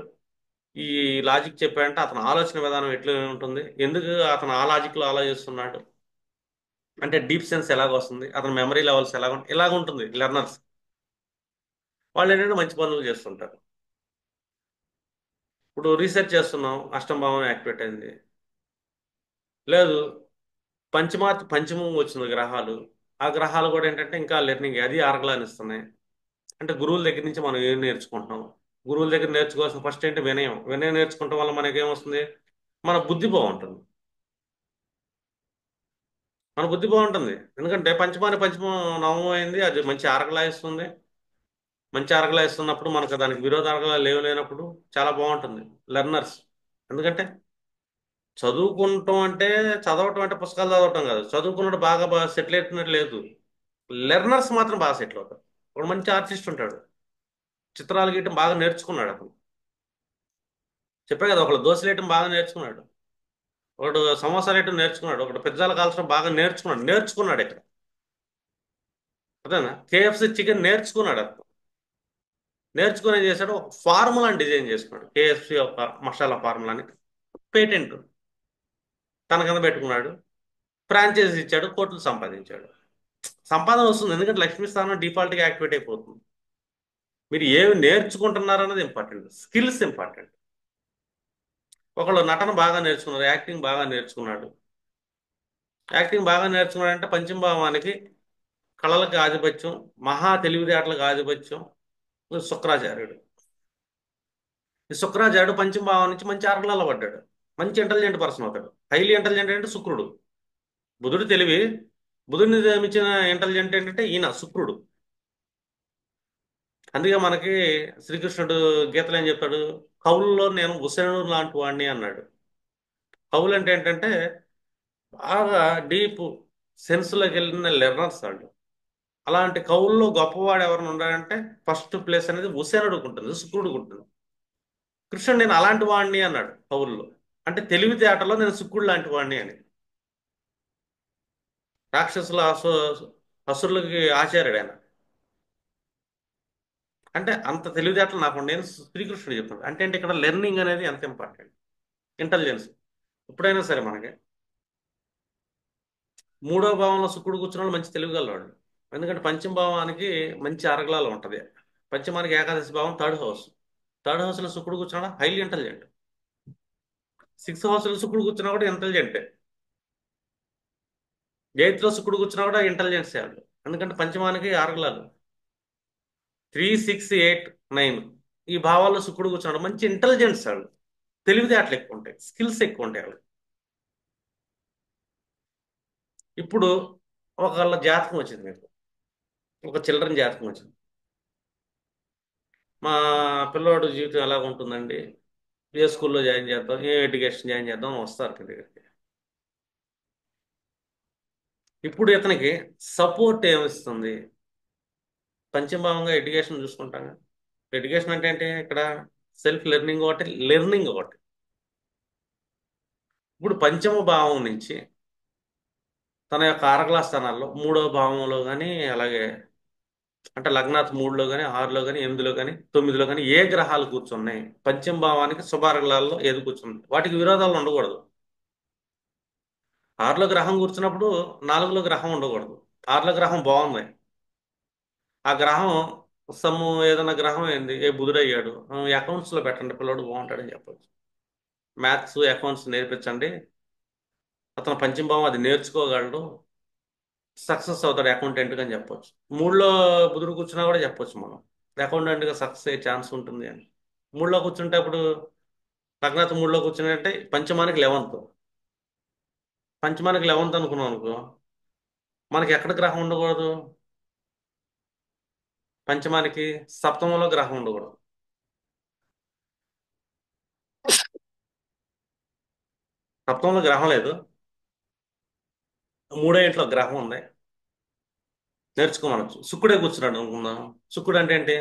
A: ఈ లాజిక్ చెప్పాడంటే అతని ఆలోచన విధానం ఎట్లా ఉంటుంది, ఎందుకు అతను ఆ లాజిక్లో ఆలోచిస్తున్నాడు, అంటే డీప్ సెన్స్ ఎలాగ వస్తుంది, అతని మెమరీ లెవెల్స్ ఎలాగ ఇలాగ ఉంటుంది లెర్నర్స్. వాళ్ళు ఏంటంటే మంచి పనులు చేస్తుంటారు. ఇప్పుడు రీసెర్చ్ చేస్తున్నాం, అష్టమ భావం యాక్టివేట్ అయింది. లేదు, పంచమం వచ్చింది గ్రహాలు. ఆ గ్రహాలు కూడా ఏంటంటే ఇంకా లెర్నింగ్, అది అరగలాని ఇస్తున్నాయి. అంటే గురువుల దగ్గర నుంచి మనం ఏం నేర్చుకుంటున్నాం? గురువుల దగ్గర నేర్చుకోవాల్సిన ఫస్ట్ ఏంటి? వినయం. వినయం నేర్చుకోవటం వల్ల మనకి ఏమొస్తుంది? మన బుద్ధి బాగుంటుంది. మన బుద్ధి బాగుంటుంది ఎందుకంటే పంచమం నవమం అయింది, అది మంచి ఆరగలాయిస్తుంది, మంచి అరగలా ఇస్తున్నప్పుడు మనకు దానికి విరోధ అరగలా లేనప్పుడు చాలా బాగుంటుంది. లెర్నర్స్. ఎందుకంటే చదువుకుంటాం అంటే చదవటం అంటే పుస్తకాలు చదవటం కాదు, చదువుకున్నాడు బాగా బాగా సెటిల్ అవుతున్నట్టు లేదు. లెర్నర్స్ మాత్రం బాగా సెటిల్ అవుతారు. ఒక మంచి ఆర్టిస్ట్ ఉంటాడు, చిత్రాలు గీయటం బాగా నేర్చుకున్నాడు అతను. చెప్పే కదా, ఒకడు దోశలు వేయటం బాగా నేర్చుకున్నాడు, ఒకడు సమోసాలు వేయటం నేర్చుకున్నాడు, ఒకడు పిజ్జాలు కాల్చడం బాగా నేర్చుకున్నాడు ఇక్కడ. అదేనా, కేఎఫ్సి చికెన్ నేర్చుకున్నాడు అతను. నేర్చుకుని ఏం చేశాడు, ఒక ఫార్ములాని డిజైన్ చేసుకున్నాడు, కేఎఫ్సి ఒక మసాలా ఫార్ములాని. పేటెంట్ తన కింద పెట్టుకున్నాడు. ఫ్రాంచైజీ ఇచ్చాడు, కోట్లు సంపాదించాడు. సంపాదన వస్తుంది, ఎందుకంటే లక్ష్మీ స్థానం డిఫాల్ట్గా యాక్టివేట్ అయిపోతుంది. మీరు ఏమి నేర్చుకుంటున్నారు అన్నది ఇంపార్టెంట్, స్కిల్స్ ఇంపార్టెంట్. ఒకళ్ళు నటన బాగా నేర్చుకున్నారు, యాక్టింగ్ బాగా నేర్చుకున్నాడు. యాక్టింగ్ బాగా నేర్చుకున్నాడు అంటే పంచమభావానికి, కళలకు ఆధిపత్యం, మహా తెలివితేటలకు ఆధిపత్యం శుక్రాచార్యుడు. ఈ శుక్రాచార్యుడు పంచమభావం నుంచి మంచి ఆర్గలలో పడ్డాడు. మంచి ఇంటెలిజెంట్ పర్సన్ అవుతాడు. హైలీ ఇంటెలిజెంట్ అంటే శుక్రుడు. బుధుడు తెలివి, బుధుడిని మించిన ఇంటెలిజెంట్ ఏంటంటే ఈయన శుక్రుడు. అందుకే మనకి శ్రీకృష్ణుడు గీతలో ఏం చెప్తాడు, కవుల్లో నేను ఉసేనుడు లాంటి వాడిని అన్నాడు. కవులు అంటే ఏంటంటే బాగా డీప్ సెన్స్లోకి వెళ్ళిన లెర్నర్స్ వాళ్ళు. అలాంటి కవుల్లో గొప్పవాడు ఎవరైనా ఉన్నాడంటే ఫస్ట్ ప్లేస్ అనేది ఉసేనుడికి ఉంటుంది, శుక్రుడికి ఉంటుంది. కృష్ణుడు నేను అలాంటి వాడిని అన్నాడు కవుల్లో. అంటే తెలివితేటలో నేను శుక్రుడు లాంటి వాడిని అని. రాక్షసుల అసురులకి ఆచార్యుడు ఆయన. అంటే అంత తెలివితేటలు నాకు నేను శ్రీకృష్ణుడు చెప్తాను. అంటే ఇక్కడ లెర్నింగ్ అనేది ఎంత ఇంపార్టెంట్, ఇంటెలిజెన్స్. ఎప్పుడైనా సరే మనకి మూడో భావంలో శుక్రుడు కూర్చున్న వాళ్ళు మంచి తెలివిగలవాడు. ఎందుకంటే పంచమ భావానికి మంచి అరగలాలు ఉంటుంది. పంచమానికి ఏకాదశి భావం థర్డ్ హౌస్. థర్డ్ హౌస్లో శుక్రుడు కూర్చున్నాడు హైలీ ఇంటెలిజెంట్. సిక్స్త్ హౌస్లో శుక్రుడు కూర్చున్నా కూడా ఇంటెలిజెంటే. ఎయిత్లో శుక్రుడు కూర్చున్నా కూడా ఇంటెలిజెన్స్ చేయాలి. ఎందుకంటే పంచమానికి అరగలాలు 3, 6, 8, 9 ఈ భావాల్లో శుక్రుడు కూర్చున్నాడు, మంచి ఇంటెలిజెన్స్ వాళ్ళు. తెలివితేటలు ఎక్కువ ఉంటాయి, స్కిల్స్ ఎక్కువ ఉంటాయి వాళ్ళు. ఇప్పుడు ఒకళ్ళ జాతకం వచ్చింది మీకు, ఒక చిల్డ్రన్ జాతకం వచ్చింది. మా పిల్లోడు జీవితం ఎలా ఉంటుందండి, ఏ స్కూల్లో జాయిన్ చేద్దాం, ఏ ఎడ్యుకేషన్ జాయిన్ చేద్దాం అని వస్తారు కింద దగ్గరికి. ఇప్పుడు ఇతనికి సపోర్ట్ ఏమిస్తుంది, పంచమభావంగా ఎడ్యుకేషన్ చూసుకుంటాం కదా. ఎడ్యుకేషన్ అంటే ఏంటి ఇక్కడ, సెల్ఫ్ లెర్నింగ్ ఒకటి, లెర్నింగ్ ఒకటి. ఇప్పుడు పంచమ భావం నుంచి తన యొక్క ఆరగ్లా స్థానాల్లో మూడో భావంలో కానీ, అలాగే అంటే లగ్నాత్ 3లో కానీ, 6లో కానీ, 8లో కానీ, 9లో కానీ ఏ గ్రహాలు కూర్చున్నాయి, పంచమ భావానికి శుభారగ్లాల్లో ఏది కూర్చుంది, వాటికి విరోధాలు ఉండకూడదు. 6లో గ్రహం కూర్చున్నప్పుడు 4లో గ్రహం ఉండకూడదు. 6లో గ్రహం బాగుంది, ఆ గ్రహం సమ్ము ఏదైనా గ్రహం ఏంది, ఏ బుధుడు అయ్యాడు, అకౌంట్స్లో పెట్టండి పిల్లడు బాగుంటాడని చెప్పొచ్చు. మ్యాథ్స్ అకౌంట్స్ నేర్పించండి, అతను పంచమ భావం అది నేర్చుకోగలడు, సక్సెస్ అవుతాడు అకౌంటెంట్గా అని చెప్పొచ్చు. 3లో బుధుడు కూర్చున్నా కూడా చెప్పొచ్చు మనం, అకౌంటెంట్గా సక్సెస్ అయ్యే ఛాన్స్ ఉంటుంది అని. 3లో కూర్చుంటే అప్పుడు లగ్నాత్ 3లో కూర్చుంటే పంచమానికి 11th. పంచమానికి 11th అనుకున్నాం అనుకో, మనకి ఎక్కడ గ్రహం ఉండకూడదు, పంచమానికి సప్తమంలో గ్రహం ఉండకూడదు. సప్తమంలో గ్రహం లేదు, మూడో ఇంట్లో గ్రహం ఉంది, నేర్చుకోమనొచ్చు. శుక్రుడే కూర్చున్నాడు అనుకుందాం, శుక్రుడు అంటే ఏంటి,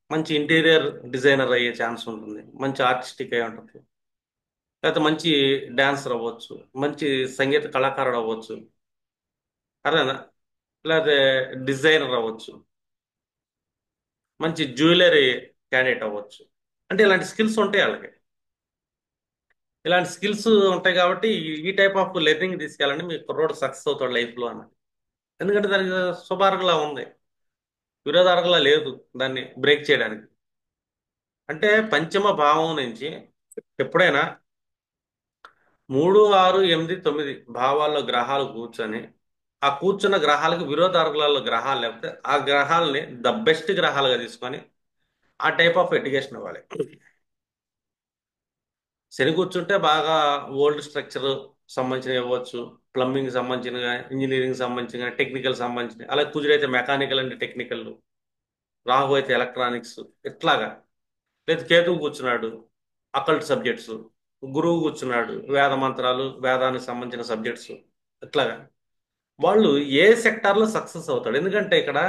A: మంచి ఇంటీరియర్ డిజైనర్ అయ్యే ఛాన్స్ ఉంటుంది, మంచి ఆర్టిస్టిక్ అయి ఉంటుంది, లేకపోతే మంచి డాన్సర్ అవ్వచ్చు, మంచి సంగీత కళాకారుడు అవ్వచ్చు, అరేనా, లేకపోతే డిజైనర్ అవ్వచ్చు, మంచి జ్యువెలరీ క్యాండిడేట్ అవ్వచ్చు. అంటే ఇలాంటి స్కిల్స్ ఉంటాయి వాళ్ళకి. ఇలాంటి స్కిల్స్ ఉంటాయి కాబట్టి ఈ టైప్ ఆఫ్ లెర్నింగ్ తీసుకెళ్ళండి, మీ కుర్రోడు సక్సెస్ అవుతాడు లైఫ్లో అని. ఎందుకంటే దానికి శుభార్గలా ఉంది, విరోధార్గలా లేదు దాన్ని బ్రేక్ చేయడానికి. అంటే పంచమ భావం నుంచి ఎప్పుడైనా 3, 6, 8, 9 భావాల్లో గ్రహాలు కూర్చొని, ఆ కూర్చున్న గ్రహాలకు విరోధార్గాలలో గ్రహాలు లేకపోతే ఆ గ్రహాలని ద బెస్ట్ గ్రహాలుగా తీసుకొని ఆ టైప్ ఆఫ్ ఎడ్యుకేషన్ ఇవ్వాలి. శని కూర్చుంటే బాగా ఓల్డ్ స్ట్రక్చర్ సంబంధించిన ఇవ్వచ్చు, ప్లంబింగ్ సంబంధించిన, ఇంజనీరింగ్ సంబంధించిన, టెక్నికల్ సంబంధించిన. అలాగే కుజుడైతే మెకానికల్ అండ్ టెక్నికల్, రాహు అయితే ఎలక్ట్రానిక్స్, ఇట్లాగా. లేదు కేతువు కూర్చున్నాడు అకల్ట్ సబ్జెక్ట్స్, గురువు కూర్చున్నాడు వేద మంత్రాలు, వేదానికి సంబంధించిన సబ్జెక్ట్స్, ఇట్లాగా. వాళ్ళు ఏ సెక్టార్లో సక్సెస్ అవుతాడు, ఎందుకంటే ఇక్కడ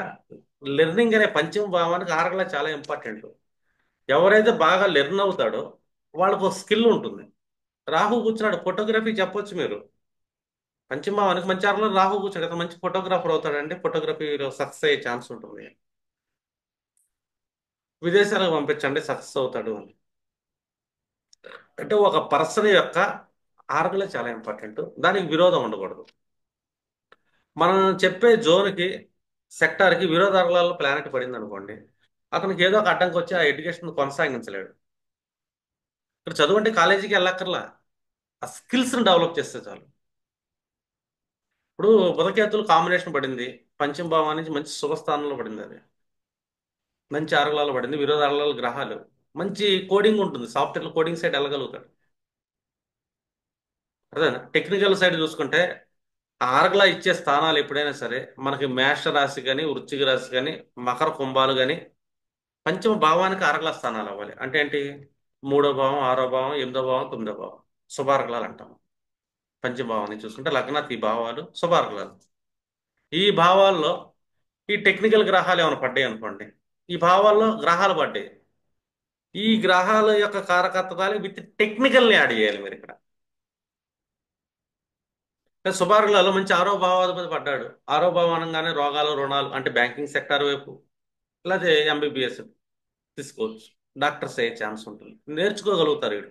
A: లెర్నింగ్ అనే పంచమ భావానికి ఆరగల చాలా ఇంపార్టెంట్. ఎవరైతే బాగా లెర్న్ అవుతాడో వాళ్ళకు ఒక స్కిల్ ఉంటుంది. రాహు కూర్చున్నాడు ఫోటోగ్రఫీ చెప్పొచ్చు మీరు, పంచమ భావానికి మంచి ఆరగల రాహు కూర్చున్నాడు కదా, మంచి ఫోటోగ్రాఫర్ అవుతాడంటే ఫోటోగ్రఫీలో సక్సెస్ అయ్యే ఛాన్స్ ఉంటుంది. విదేశాలకు పంపించండి సక్సెస్ అవుతాడు అని. అంటే ఒక పర్సన్ యొక్క ఆర్గలే చాలా ఇంపార్టెంట్, దానికి విరోధం ఉండకూడదు. మనం చెప్పే జోన్కి, సెక్టార్కి విరోధార్గాలలో ప్లానెట్ పడింది అనుకోండి, అతనికి ఏదో ఒక అడ్డంకి వచ్చి ఆ ఎడ్యుకేషన్ కొనసాగించలేడు. ఇక్కడ చదువు అంటే కాలేజీకి వెళ్ళక్కర్లా, ఆ స్కిల్స్ని డెవలప్ చేస్తే చాలు. ఇప్పుడు బుధకేతులు కాంబినేషన్ పడింది, పంచమ భావం నుంచి మంచి శుభస్థానంలో పడింది అది, మంచి ఆర్గలాలు పడింది, విరోధార్గాల గ్రహాలు, మంచి కోడింగ్ ఉంటుంది, సాఫ్ట్వేర్ కోడింగ్ సైడ్ వెళ్ళగలుగుతాడు. అదే టెక్నికల్ సైడ్ చూసుకుంటే ఆర్గలా ఇచ్చే స్థానాలు ఎప్పుడైనా సరే మనకి మేష రాశి కానీ, వృశ్చిక రాశి కానీ, మకర కుంభాలు కానీ పంచమ భావానికి ఆరగల స్థానాలు అవ్వాలి. అంటే ఏంటి? మూడో భావం, ఆరో భావం, ఎనిమిదో భావం, తొమ్మిదో భావం శుభార్గలాలు అంటాం. పంచమ భావాన్ని చూసుకుంటే లగ్నాత్ ఈ భావాలు శుభార్గలాలు. ఈ భావాల్లో ఈ టెక్నికల్ గ్రహాలు ఏమైనా పడ్డాయి అనుకోండి, ఈ భావాల్లో గ్రహాలు పడ్డాయి, ఈ గ్రహాల యొక్క కారకత్వాలు విత్ టెక్నికల్ని యాడ్ చేయాలి మీరు ఇక్కడ. శుభార్గలలో మంచి ఆరో భావాధిపతి పడ్డాడు, ఆరో భావం అనగానే రోగాలు, రుణాలు అంటే బ్యాంకింగ్ సెక్టార్ వైపు, లేకపోతే ఎంబీబీఎస్ తీసుకోవచ్చు, డాక్టర్స్ అయ్యే ఛాన్స్ ఉంటుంది, నేర్చుకోగలుగుతారు వీడు.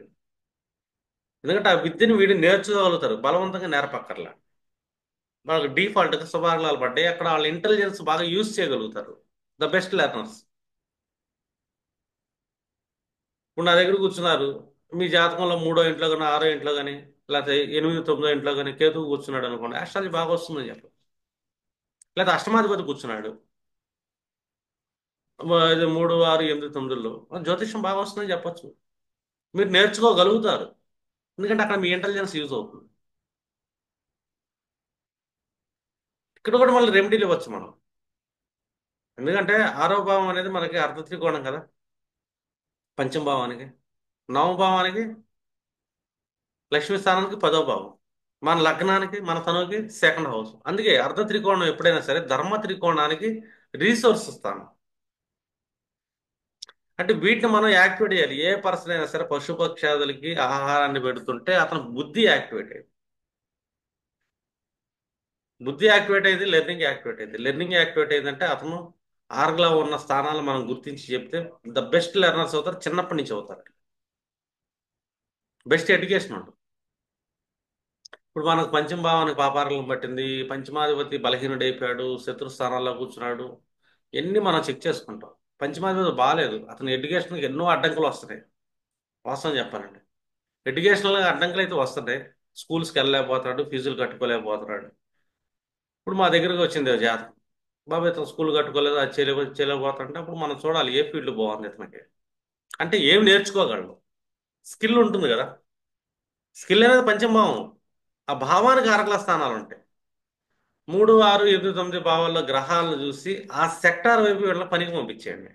A: ఎందుకంటే ఆ విద్యను వీడు నేర్చుకోగలుగుతారు, బలవంతంగా నేర్పక్కర్లా. వాళ్ళకి డిఫాల్ట్గా శుభార్గలాలు పడ్డాయి, అక్కడ వాళ్ళ ఇంటెలిజెన్స్ బాగా యూజ్ చేయగలుగుతారు, ద బెస్ట్ లెర్నర్స్. ఇప్పుడు నా దగ్గర కూర్చున్నారు, మీ జాతకంలో మూడో ఇంట్లో కానీ, ఆరో ఇంట్లో కానీ, లేకపోతే ఎనిమిది తొమ్మిదో ఇంట్లో కానీ కేతువు కూర్చున్నాడు అనుకోండి, అష్టాలజీ బాగా వస్తుందని చెప్పు. లేకపోతే అష్టమాధిపతి కూర్చున్నాడు, ఇది మూడు ఆరు ఎనిమిది తొమ్మిదిలో జ్యోతిష్యం బాగా వస్తుందని చెప్పొచ్చు. మీరు నేర్చుకోగలుగుతారు, ఎందుకంటే అక్కడ మీ ఇంటెలిజెన్స్ యూజ్ అవుతుంది. ఇక్కడ కూడా మళ్ళీ రెమెడీలు ఇవ్వచ్చు మనం, ఎందుకంటే ఆరో భావం అనేది మనకి అర్ధ త్రికోణం కదా, పంచమ భావానికి. నవమ భావానికి, లక్ష్మీ స్థానానికి పదో భావం, మన లగ్నానికి మన తనువుకి సెకండ్ హౌస్. అందుకే అర్ధ త్రికోణం ఎప్పుడైనా సరే ధర్మ త్రికోణానికి రీసోర్స్ స్థానం. అంటే వీటిని మనం యాక్టివేట్ చేయాలి. ఏ పర్సన్ అయినా సరే పశుపక్షాదులకి ఆహారాన్ని పెడుతుంటే అతను బుద్ధి యాక్టివేట్ అయ్యింది, బుద్ధి యాక్టివేట్ అయింది, లెర్నింగ్ యాక్టివేట్ అయింది. లెర్నింగ్ యాక్టివేట్ అయిందంటే అతను ఆర్గ్లో ఉన్న స్థానాలు మనం గుర్తించి చెప్తే ద బెస్ట్ లెర్నర్స్ అవుతారు, చిన్నప్పటి నుంచి అవుతారు, బెస్ట్ ఎడ్యుకేషన్ ఉంటుంది. ఇప్పుడు మనకు పంచమ భావానికి పాపారాలను పట్టింది, పంచమాధిపతి బలహీనుడైపోయాడు, శత్రు స్థానాల్లో కూర్చున్నాడు, ఎన్ని మనం చెక్ చేసుకుంటాం. పంచమాధిపతి బాగాలేదు, అతని ఎడ్యుకేషన్కి ఎన్నో అడ్డంకులు వస్తున్నాయి. వాస్తవం చెప్పాలండి, ఎడ్యుకేషనల్ అడ్డంకులు అయితే వస్తున్నాయి. స్కూల్స్కి వెళ్ళలేకపోతున్నాడు, ఫీజులు కట్టుకోలేకపోతున్నాడు. ఇప్పుడు మా దగ్గరకు వచ్చింది ఓ జాతకం, బాబాయ్ ఇతను స్కూల్ కట్టుకోలేదు, అది చేయలేకపోతుంటే అప్పుడు మనం చూడాలి ఏ ఫీల్డ్ బాగుంది ఇతనికి, అంటే ఏం నేర్చుకోగలడు, స్కిల్ ఉంటుంది కదా. స్కిల్ అనేది పంచమ భావం, ఆ భావానికి అరగల స్థానాలు ఉంటాయి. మూడు ఆరు ఎనిమిది తొమ్మిది భావాల్లో గ్రహాలను చూసి ఆ సెక్టార్ వైపు వీళ్ళ పనికి పంపించేయండి,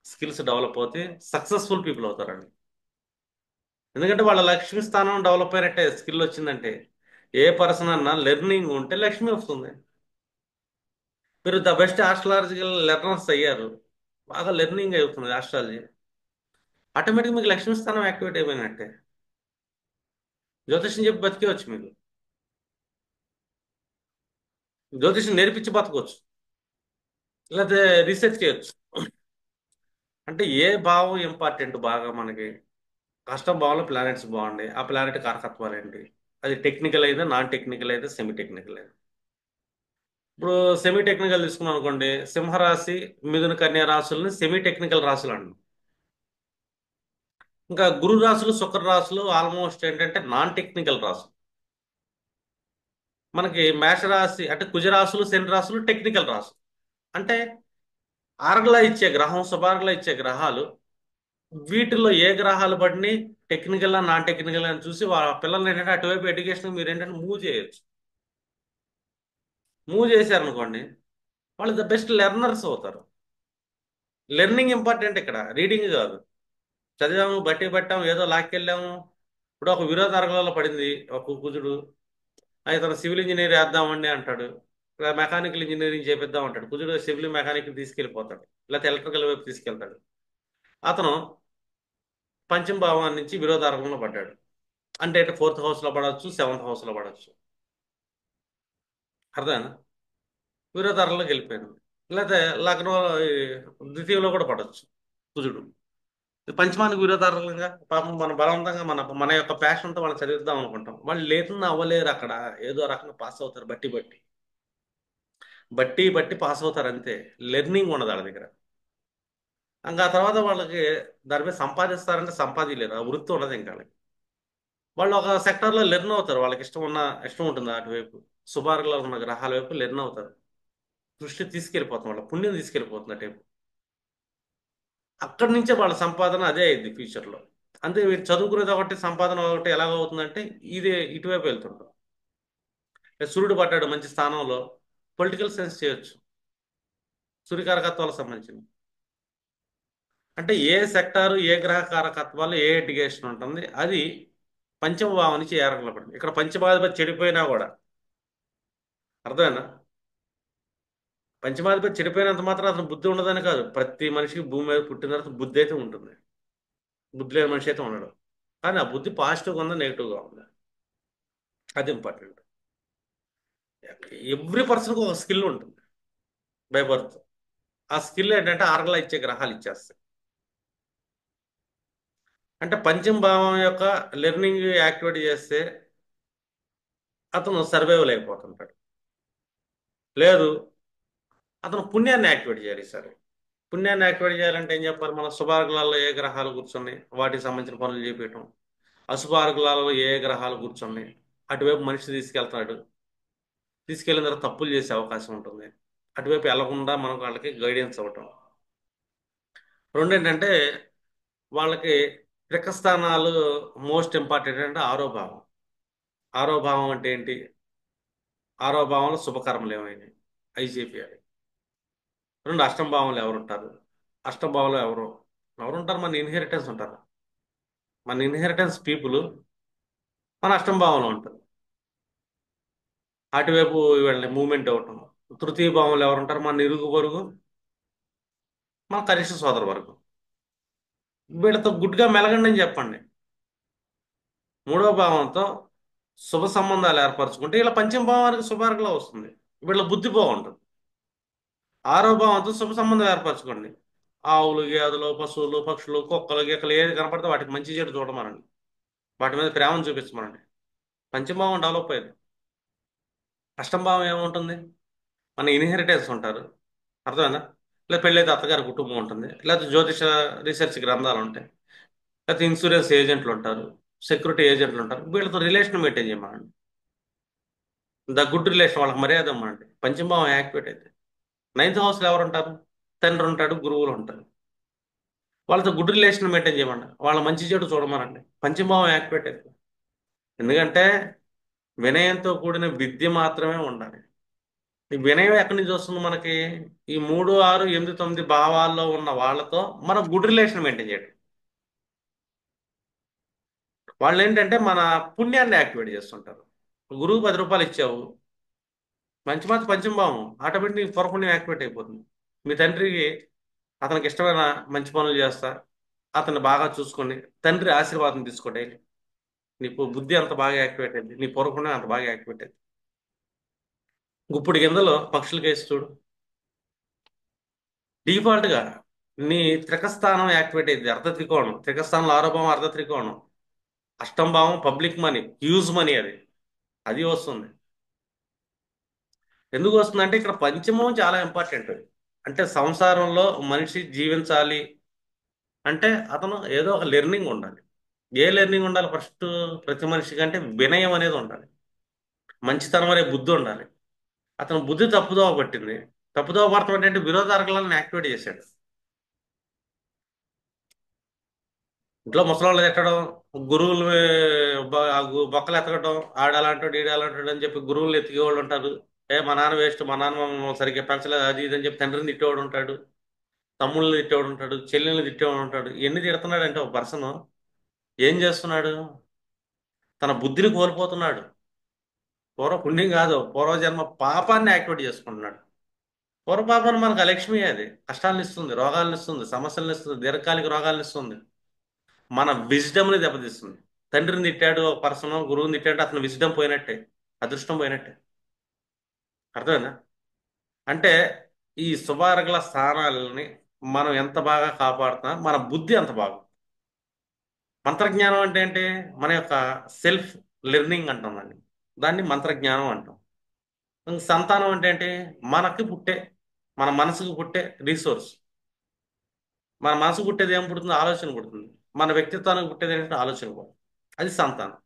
A: స్కిల్స్ డెవలప్ అవుతే సక్సెస్ఫుల్ పీపుల్ అవుతారండి. ఎందుకంటే వాళ్ళ లక్ష్మీ స్థానం డెవలప్ అయినట్టే, స్కిల్ వచ్చిందంటే. ఏ పర్సన్ అన్నా లెర్నింగ్ ఉంటే లక్ష్మి వస్తుంది. మీరు ద బెస్ట్ ఆస్ట్రాలజికల్ లెర్నర్స్ అయ్యారు, బాగా లెర్నింగ్ అవుతుంది ఆస్ట్రాలజీ, ఆటోమేటిక్గా మీకు లక్ష్మీ స్థానం యాక్టివేట్ అయిపోయినట్టే, జ్యోతిష్యం చెప్పి బతికేవచ్చు మీకు, జ్యోతిష్యం నేర్పించి బతకవచ్చు, లేకపోతే రీసెర్చ్ చేయొచ్చు. అంటే ఏ భావం ఇంపార్టెంట్ బాగా మనకి, కష్టం భావంలో ప్లానెట్స్ బాగుండే ఆ ప్లానెట్ కారకత్వాలు ఏంటి, అది టెక్నికల్ అయితే, నాన్ టెక్నికల్ అయితే, సెమీ టెక్నికల్ అయితే. ఇప్పుడు సెమీ టెక్నికల్ తీసుకున్నాం అనుకోండి, సింహరాశి, మిథున కన్యా రాశుల్ని సెమీ టెక్నికల్ రాశులు అంటాం. ఇంకా గురు రాశులు, శుక్ర రాశులు ఆల్మోస్ట్ ఏంటంటే నాన్ టెక్నికల్ రాశులు. మనకి మేషరాశి అంటే కుజరాశులు, శని రాశులు టెక్నికల్ రాశులు. అంటే ఆర్గలా ఇచ్చే గ్రహం, శుభార్గలా ఇచ్చే గ్రహాలు, వీటిల్లో ఏ గ్రహాలు పడినాయి టెక్నికల్ నాన్ టెక్నికల్ అని చూసి వాళ్ళ పిల్లల్ని ఏంటంటే అటువైపు ఎడ్యుకేషన్ మీరు ఏంటంటే మూవ్ చేయొచ్చు. మూవ్ చేశారనుకోండి, వాళ్ళు ద బెస్ట్ లెర్నర్స్ అవుతారు. లెర్నింగ్ ఇంపార్టెంట్ ఇక్కడ, రీడింగ్ కాదు. చదివాము, బట్టి పట్టాము, ఏదో లాక్కెళ్ళాము. ఇప్పుడు ఒక విరోధార్గంలో పడింది ఒక కుజుడు. ఇతను సివిల్ ఇంజనీర్ వేద్దామండి అంటాడు, ఇలా మెకానికల్ ఇంజనీరింగ్ చేపిద్దాం అంటాడు. కుజుడు సివిల్ మెకానిక్ తీసుకెళ్ళిపోతాడు, లేకపోతే ఎలక్ట్రికల్ వైపు తీసుకెళ్తాడు. అతను పంచమ భావం నుంచి విరోధార్గంలో పడ్డాడు. అంటే ఫోర్త్ హౌస్ లో పడవచ్చు, సెవెంత్ హౌస్ లో పడవచ్చు. అర్థమైనా? విరోధార్గంలోకి వెళ్ళిపోయాడు. లేకపోతే లగ్నం ఈ ద్వితీయంలో కూడా పడవచ్చు కుజుడు. పంచమానికి విరోధార్హంగా పాపం మనం బలవంతంగా మన మన యొక్క ప్యాషన్తో వాళ్ళు చదివిద్దాం అనుకుంటాం. వాళ్ళు లేకుండా అవ్వలేరు అక్కడ. ఏదో రకంగా పాస్ అవుతారు, బట్టి బట్టి బట్టి బట్టి పాస్ అవుతారు అంతే. లెర్నింగ్ ఉండదు వాళ్ళ దగ్గర. ఇంకా ఆ తర్వాత వాళ్ళకి దాని మీద సంపాదిస్తారంటే సంపాదించలేరు, ఆ వృత్తి ఉండదు ఇంకా వాళ్ళకి. వాళ్ళు ఒక సెక్టార్లో లెర్న్ అవుతారు, వాళ్ళకి ఇష్టం ఉంటుంది అటువైపు. శుభార్గలో ఉన్న గ్రహాల వైపు లెర్న్ అవుతారు. దృష్టి తీసుకెళ్ళిపోతాం, వాళ్ళ పుణ్యం తీసుకెళ్ళిపోతుంది అటేపు. అక్కడి నుంచే వాళ్ళ సంపాదన అదే అయింది ఫ్యూచర్లో. అంతే, వీరు చదువుకునేది ఒకటి, సంపాదన ఒకటి ఎలాగవుతుందంటే ఇదే ఇటువైపు వెళ్తుంటాం. సూర్యుడు పడ్డాడు మంచి స్థానంలో, పొలిటికల్ సైన్స్ చేయొచ్చు, సూర్యకారకత్వాలకు సంబంధించింది. అంటే ఏ సెక్టారు, ఏ గ్రహ కారకత్వాలు, ఏ ఎడ్యుకేషన్ ఉంటుంది అది పంచమ భావం నుంచి ఏ రంగంలో పడింది. ఇక్కడ పంచమాధిపతి చెడిపోయినా కూడా, అర్థమైనా? పంచమాధిపతి చెడిపోయినంత మాత్రం అతను బుద్ధి ఉండదని కాదు. ప్రతి మనిషికి భూమి మీద పుట్టిన తర్వాత బుద్ధి అయితే ఉంటుంది. బుద్ధి లేని మనిషి అయితే ఉండడు. కానీ ఆ బుద్ధి పాజిటివ్గా ఉందా, నెగిటివ్గా ఉందా, అది ఇంపార్టెంట్. ఎవ్రీ పర్సన్కి ఒక స్కిల్ ఉంటుంది బై బర్త్. ఆ స్కిల్ ఏంటంటే ఆర్గలా ఇచ్చే గ్రహాలు ఇచ్చేస్తాయి. అంటే పంచమ భావం యొక్క లెర్నింగ్ యాక్టివేట్ చేస్తే అతను సర్వైవల్ అయిపోతుంటాడు. లేదు, అతను పుణ్యాన్ని యాక్టివేట్ చేయాలి సరే. పుణ్యాన్ని యాక్టివేట్ చేయాలంటే ఏం చెప్పాలి? మన శుభార్గులలో ఏ గ్రహాలు కూర్చున్నాయి వాటికి సంబంధించిన పనులు చేపించడం. అశుభార్గులలో ఏ గ్రహాలు కూర్చున్నాయి అటువైపు మనిషి తీసుకెళ్తాడు. తీసుకెళ్ళిన తర్వాత తప్పులు చేసే అవకాశం ఉంటుంది. అటువైపు వెళ్లకుండా మనం వాళ్ళకి గైడెన్స్ అవ్వటం. రెండు ఏంటంటే వాళ్ళకి త్రికస్థానాలు మోస్ట్ ఇంపార్టెంట్ అంటే ఆరో భావం. ఆరో భావం అంటే ఏంటి? ఆరో భావంలో శుభకర్మలు ఏమైనాయి అవి చేపియాలి. రెండు, అష్టమ భావంలో ఎవరుంటారు? అష్టమ భావంలో ఎవరుంటారు? మన ఇన్హెరిటెన్స్ ఉంటారు. మన ఇన్హెరిటెన్స్ పీపుల్ మన అష్టమ భావంలో ఉంటారు. అటువైపు వీళ్ళని మూమెంట్ అవ్వటం. తృతీయ భావంలో ఎవరుంటారు? మన ఇరుగు పొరుగు, మన కనిష్ట సోదర వరకు. వీళ్ళతో గుడ్గా మెలగండి అని చెప్పండి. మూడో భావంతో శుభ సంబంధాలు ఏర్పరచుకుంటే ఇలా పంచమ భావానికి శుభార్గలో వస్తుంది. వీళ్ళ బుద్ధి బాగుంటుంది. ఆరో భావంతో శుభ సంబంధం ఏర్పరచుకోండి. ఆవులు, గేదెలు, పశువులు, పక్షులు, కుక్కలు, గిక్కలు ఏది కనపడితే వాటికి మంచి చెడు చూడమనండి. వాటి మీద ప్రేమను చూపించమనండి. పంచమభావం డెవలప్ అయ్యింది. అష్టమ భావం ఏముంటుంది? మన ఇన్హెరిటెన్స్ ఉంటారు. అర్థమైందా? లేదా పెళ్ళైతే అత్తగారి కుటుంబం ఉంటుంది, లేకపోతే జ్యోతిష రీసెర్చ్ గ్రంథాలు ఉంటాయి, లేకపోతే ఇన్సూరెన్స్ ఏజెంట్లు ఉంటారు, సెక్యూరిటీ ఏజెంట్లు ఉంటారు. వీళ్ళతో రిలేషన్ మెయింటైన్ చేయమనండి. ద గుడ్ రిలేషన్, వాళ్ళకి మర్యాద ఇవ్వమనండి. పంచమభావం యాక్టివేట్ అయితే నైన్త్ హౌస్లో ఎవరు ఉంటారు? తండ్రి ఉంటాడు, గురువులు ఉంటారు. వాళ్ళతో గుడ్ రిలేషన్ మెయింటైన్ చేయమండి. వాళ్ళ మంచి చెడు చూడమనండి. పంచమభావం యాక్టివేట్ అయితే, ఎందుకంటే వినయంతో కూడిన విద్య మాత్రమే ఉండాలి. ఈ వినయం ఎక్కడి నుంచి వస్తుంది మనకి? ఈ 3, 6, 8, 9 భావాల్లో ఉన్న వాళ్ళతో మనం గుడ్ రిలేషన్ మెయింటైన్ చేయడం. వాళ్ళు ఏంటంటే మన పుణ్యాన్ని యాక్టివేట్ చేస్తుంటారు. గురువు 10 రూపాయలు ఇచ్చావు, మంచి మాట పంచమ భావం, ఆటోమేటిక్ నీ పుణ్యం యాక్టివేట్ అయిపోతుంది. మీ తండ్రికి, అతనికి ఇష్టమైన మంచి పనులు చేస్తా, అతన్ని బాగా చూసుకోండి, తండ్రి ఆశీర్వాదం తీసుకోండి. నీకు బుద్ధి అంత బాగా యాక్టివేట్ అయింది, నీ పుణ్యం అంత బాగా యాక్టివేట్ అయింది. గుప్పుడు కిందలో పక్షులకి వేసి చూడు, డిఫాల్ట్ గా నీ త్రికస్థానం యాక్టివేట్ అయింది. అర్ధ త్రికోణం, త్రికస్థానంలో ఆరో భావం అర్ధ త్రికోణం, అష్టం భావం పబ్లిక్ మనీ, హ్యూజ్ మనీ, అది అది వస్తుంది. ఎందుకు వస్తుందంటే ఇక్కడ పంచమం చాలా ఇంపార్టెంట్. అంటే సంసారంలో మనిషి జీవించాలి అంటే అతను ఏదో ఒక లెర్నింగ్ ఉండాలి. ఏ లెర్నింగ్ ఉండాలి? ఫస్ట్ ప్రతి మనిషికి అంటే వినయం అనేది ఉండాలి, మంచితనం అనే బుద్ధి ఉండాలి. అతను బుద్ధి తప్పుదోవ పట్టింది. తప్పుదోవ పడటం అంటే విరోధార్గాలను యాక్టివేట్ చేశాడు. ఇంట్లో ముసలోళ్ళు తిట్టడం, గురువులు బొక్కలు ఎతకడం, ఆడాలంటాడు ఈడాలంటాడు అని చెప్పి గురువులు ఎతికేవాళ్ళు ఉంటారు. ఏ మా నాన్న వేస్ట్, మా నాన్న మమ్మల్ని సరిగ్గా పెంచలేదు అది ఇది అని చెప్పి తండ్రిని తిట్టేవాడు ఉంటాడు, తమ్ముళ్ళని తిట్టేవాడు ఉంటాడు, చెల్లెల్ని తిట్టేవాడు ఉంటాడు. ఎన్ని తిడుతున్నాడు అంటే ఒక పర్సన్ ఏం చేస్తున్నాడు? తన బుద్ధిని కోల్పోతున్నాడు. పూర్వ పుణ్యం కాదు, పూర్వజన్మ పాపాన్ని యాక్టివేట్ చేసుకుంటున్నాడు. పూర్వ పాపాన్ని మనకు అలక్ష్మి, అది కష్టాలను ఇస్తుంది, రోగాలను ఇస్తుంది, సమస్యలను ఇస్తుంది, దీర్ఘకాలిక రోగాలను ఇస్తుంది, మన విజ్డమ్ని దెబ్బతీస్తుంది. తండ్రిని తిట్టాడు ఒక పర్సన్, గురువుని తిట్టాడు, అతను విజ్డమ్ పోయినట్టే, అదృష్టం పోయినట్టే. అర్థమైందా? అంటే ఈ శుభార్గల స్థానాలని మనం ఎంత బాగా కాపాడుతున్నా మన బుద్ధి అంత బాగా. మంత్రజ్ఞానం అంటే ఏంటి? మన యొక్క సెల్ఫ్ లెర్నింగ్ అంటామండి, దాన్ని మంత్రజ్ఞానం అంటాం. ఇంక సంతానం అంటే ఏంటి? మనకి పుట్టే, మన మనసుకు పుట్టే రీసోర్స్. మన మనసు పుట్టేది ఏం పుడుతుంది? ఆలోచన పుడుతుంది. మన వ్యక్తిత్వానికి పుట్టేది ఏంటంటే ఆలోచన కూడా. అది సంతానం.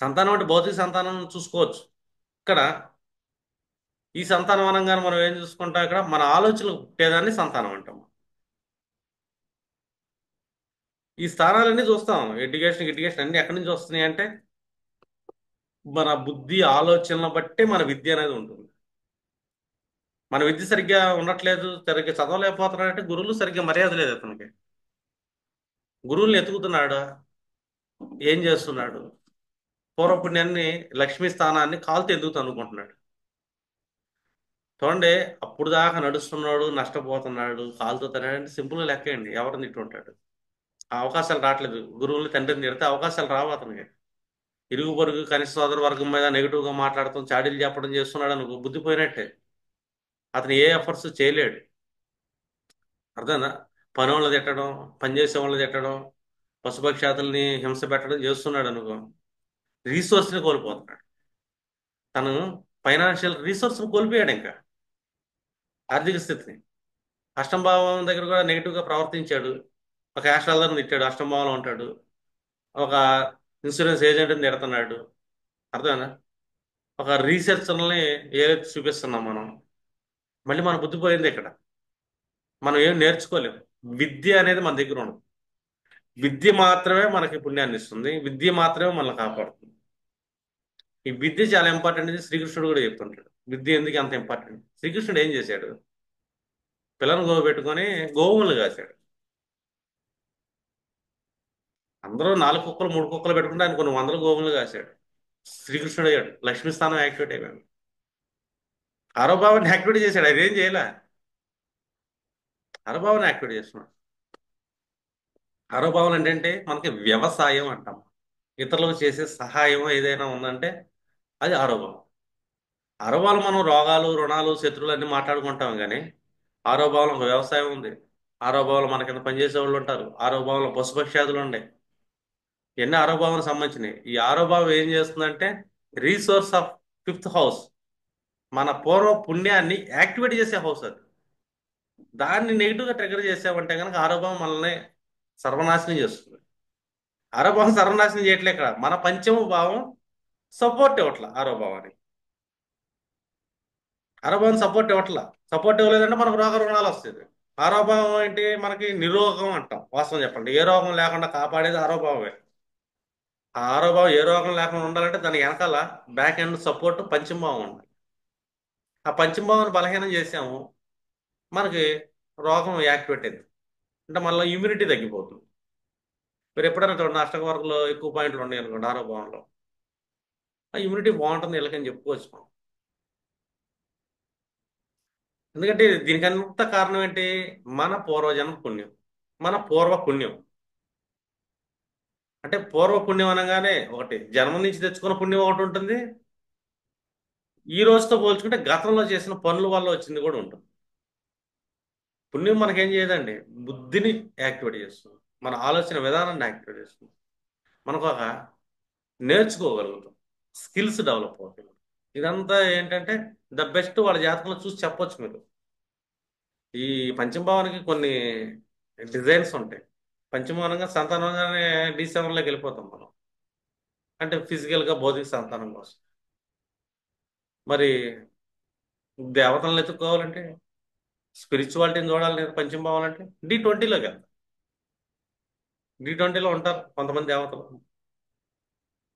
A: సంతానం అంటే భౌతిక సంతానం చూసుకోవచ్చు. ఇక్కడ ఈ సంతానం అనగానే మనం ఏం చూసుకుంటాం? ఇక్కడ మన ఆలోచనలు పుట్టేదాన్ని సంతానం అంటాం. ఈ స్థానాలన్నీ చూస్తాం. ఎడ్యుకేషన్ ఎడ్యుకేషన్ అన్ని ఎక్కడి నుంచి వస్తున్నాయి అంటే మన బుద్ధి ఆలోచనలను బట్టే మన విద్య అనేది ఉంటుంది. మన విద్య సరిగ్గా ఉండట్లేదు, సరిగ్గా చదవలేకపోతున్నాడంటే గురువులు సరిగ్గా మర్యాద లేదు అతనికి. గురువుల్ని ఎతుకుతున్నాడు, ఏం చేస్తున్నాడు? పూర్వపుణ్యాన్ని, లక్ష్మీ స్థానాన్ని కాలుతో ఎందుకు అనుకుంటున్నాడు? చూడండి, అప్పుడు దాకా నడుస్తున్నాడు, నష్టపోతున్నాడు, కాలుతో తిన్నాడంటే సింపుల్గా లెక్కేయండి, ఎవరిని తిట్టుంటాడు? ఆ అవకాశాలు రావట్లేదు. గురువుని తండ్రిని తిడితే అవకాశాలు రావు అతనికి. ఇరుగు పొరుగు కనిష్ట సోదర వర్గం మీద నెగిటివ్గా మాట్లాడటం, చాడీలు చెప్పడం చేస్తున్నాడు అనుకో, బుద్ధి పోయినట్టే. అతను ఏ ఎఫర్ట్స్ చేయలేడు. అర్థమైందా? పని వాళ్ళు తిట్టడం, పనిచేసే వాళ్ళు తిట్టడం, పశుపక్షాతుల్ని హింస పెట్టడం చేస్తున్నాడు అనుకో, రీసోర్స్ని కోల్పోతున్నాడు. తను ఫైనాన్షియల్ రీసోర్స్ని కోల్పోయాడు ఇంకా, ఆర్థిక స్థితిని. అష్టంభావం దగ్గర కూడా నెగిటివ్గా ప్రవర్తించాడు. ఒక యాస్ట్రాలజర్ని తిట్టాడు, అష్టంభావంలో ఉంటాడు. ఒక ఇన్సూరెన్స్ ఏజెంట్ని తిడుతున్నాడు. అర్థమైందా? ఒక రీసెర్చర్ని ఏదైతే చూపిస్తున్నాం మనం, మళ్ళీ మన బుద్ధి పోయింది ఇక్కడ. మనం ఏం నేర్చుకోలేము. విద్య అనేది మన దగ్గర ఉండదు. విద్య మాత్రమే మనకి పుణ్యాన్ని ఇస్తుంది, విద్య మాత్రమే మనల్ని కాపాడుతుంది. ఈ విద్య చాలా ఇంపార్టెంట్. ఇది శ్రీకృష్ణుడు కూడా చెప్తుంటాడు, విద్య ఎందుకు అంత ఇంపార్టెంట్. శ్రీకృష్ణుడు ఏం చేశాడు? పిల్లను గోవు పెట్టుకొని గోవులను కాశాడు. అందరూ నాలుగు కుక్కలు మూడు కుక్కలు పెట్టుకుంటే ఆయన కొన్ని వందల గోవులను కాశాడు. శ్రీకృష్ణుడు అయ్యాడు, లక్ష్మీ స్థానం యాక్టివేట్ అయిపోయాడు. ఆరో భావాన్ని యాక్టివేట్ చేశాడు, అదేం చేయలే. ఆరో భావాన్ని యాక్టివేట్ చేస్తున్నాడు. ఆరో భావం ఏంటంటే మనకి వ్యవసాయం అంటాం. ఇతరులకు చేసే సహాయం ఏదైనా ఉందంటే అది ఆరో భావం. ఆరో భావం మనం రోగాలు, రుణాలు, శత్రువులు అన్ని మాట్లాడుకుంటాం కానీ ఆరో భావంలో ఒక వ్యవసాయం ఉంది. ఆరో భావంలో మన కింద పనిచేసే వాళ్ళు ఉంటారు. ఆరో భావంలో పశుపక్ష్యాదులు ఉన్నాయి. ఇవన్నీ ఆరో భావానికి సంబంధించినవి. ఈ ఆరో భావం ఏం చేస్తుందంటే రీసోర్స్ ఆఫ్ ఫిఫ్త్ హౌస్, మన పూర్వ పుణ్యాన్ని యాక్టివేట్ చేసే హౌస్ అది. దాన్ని నెగిటివ్గా ట్రిగర్ చేసామంటే కనుక ఆరో భావం మనల్ని సర్వనాశనం చేస్తుంది. ఆరో భావం సర్వనాశనం చేయట్లే, ఇక్కడ మన పంచమ భావం సపోర్ట్ ఇవ్వట్ల ఆరో భావానికి. ఆరో భావం సపోర్ట్ ఇవ్వట్ల. సపోర్ట్ ఇవ్వలేదంటే మనకు రోగ రుణాలు వస్తుంది. ఆరో భావం ఏంటి? మనకి నిరోగం అంటాం. వాస్తవం చెప్పండి, ఏ రోగం లేకుండా కాపాడేది ఆరో భావమే. ఆ ఆరో భావం ఏ రోగం లేకుండా ఉండాలంటే దాని వెనకాల బ్యాక్ ఎండ్ సపోర్ట్ పంచమ భావం ఉండాలి. ఆ పంచమ భావాన్ని బలహీనం చేసాము, మనకి రోగం యాక్టివేట్ అయింది. అంటే మళ్ళీ ఇమ్యూనిటీ తగ్గిపోతుంది. మీరు ఎప్పుడైనా చూడండి, అష్టక వర్గంలో ఎక్కువ పాయింట్లు ఉన్నాయి అనుకోండి ఆరో భావంలో, ఆ ఇమ్యూనిటీ బాగుంటుంది వీళ్ళకని చెప్పుకోవచ్చు మనం. ఎందుకంటే దీనికంత కారణం ఏంటి? మన పూర్వజన్మ పుణ్యం, మన పూర్వ పుణ్యం. అంటే పూర్వ పుణ్యం అనగానే ఒకటి జన్మ నుంచి తెచ్చుకున్న పుణ్యం ఒకటి ఉంటుంది, ఈ రోజుతో పోల్చుకుంటే గతంలో చేసిన పనుల వల్ల వచ్చింది కూడా ఉంటుంది. పుణ్యం మనకేం చేయదండి, బుద్ధిని యాక్టివేట్ చేస్తుంది, మన ఆలోచన విధానాన్ని యాక్టివేట్ చేస్తుంది, మనకు ఒక నేర్చుకోగలుగుతాం, స్కిల్స్ డెవలప్ అవుతాయి. ఇదంతా ఏంటంటే ద బెస్ట్ వాళ్ళ జాతకంలో చూసి చెప్పొచ్చు మీరు. ఈ పంచమభావానికి కొన్ని డిజైన్స్ ఉంటాయి. పంచమభావంగా సంతానంగానే డి7లోకి వెళ్ళిపోతాం మనం. అంటే ఫిజికల్గా భౌతిక సంతానం కోసం. మరి దేవతలను ఎత్తుక్కోవాలంటే, స్పిరిచువాలిటీని చూడాలి నేను పంచమ భావాలంటే డి20లోకి వెళ్తాం. డి20లో ఉంటారు కొంతమంది దేవతలు.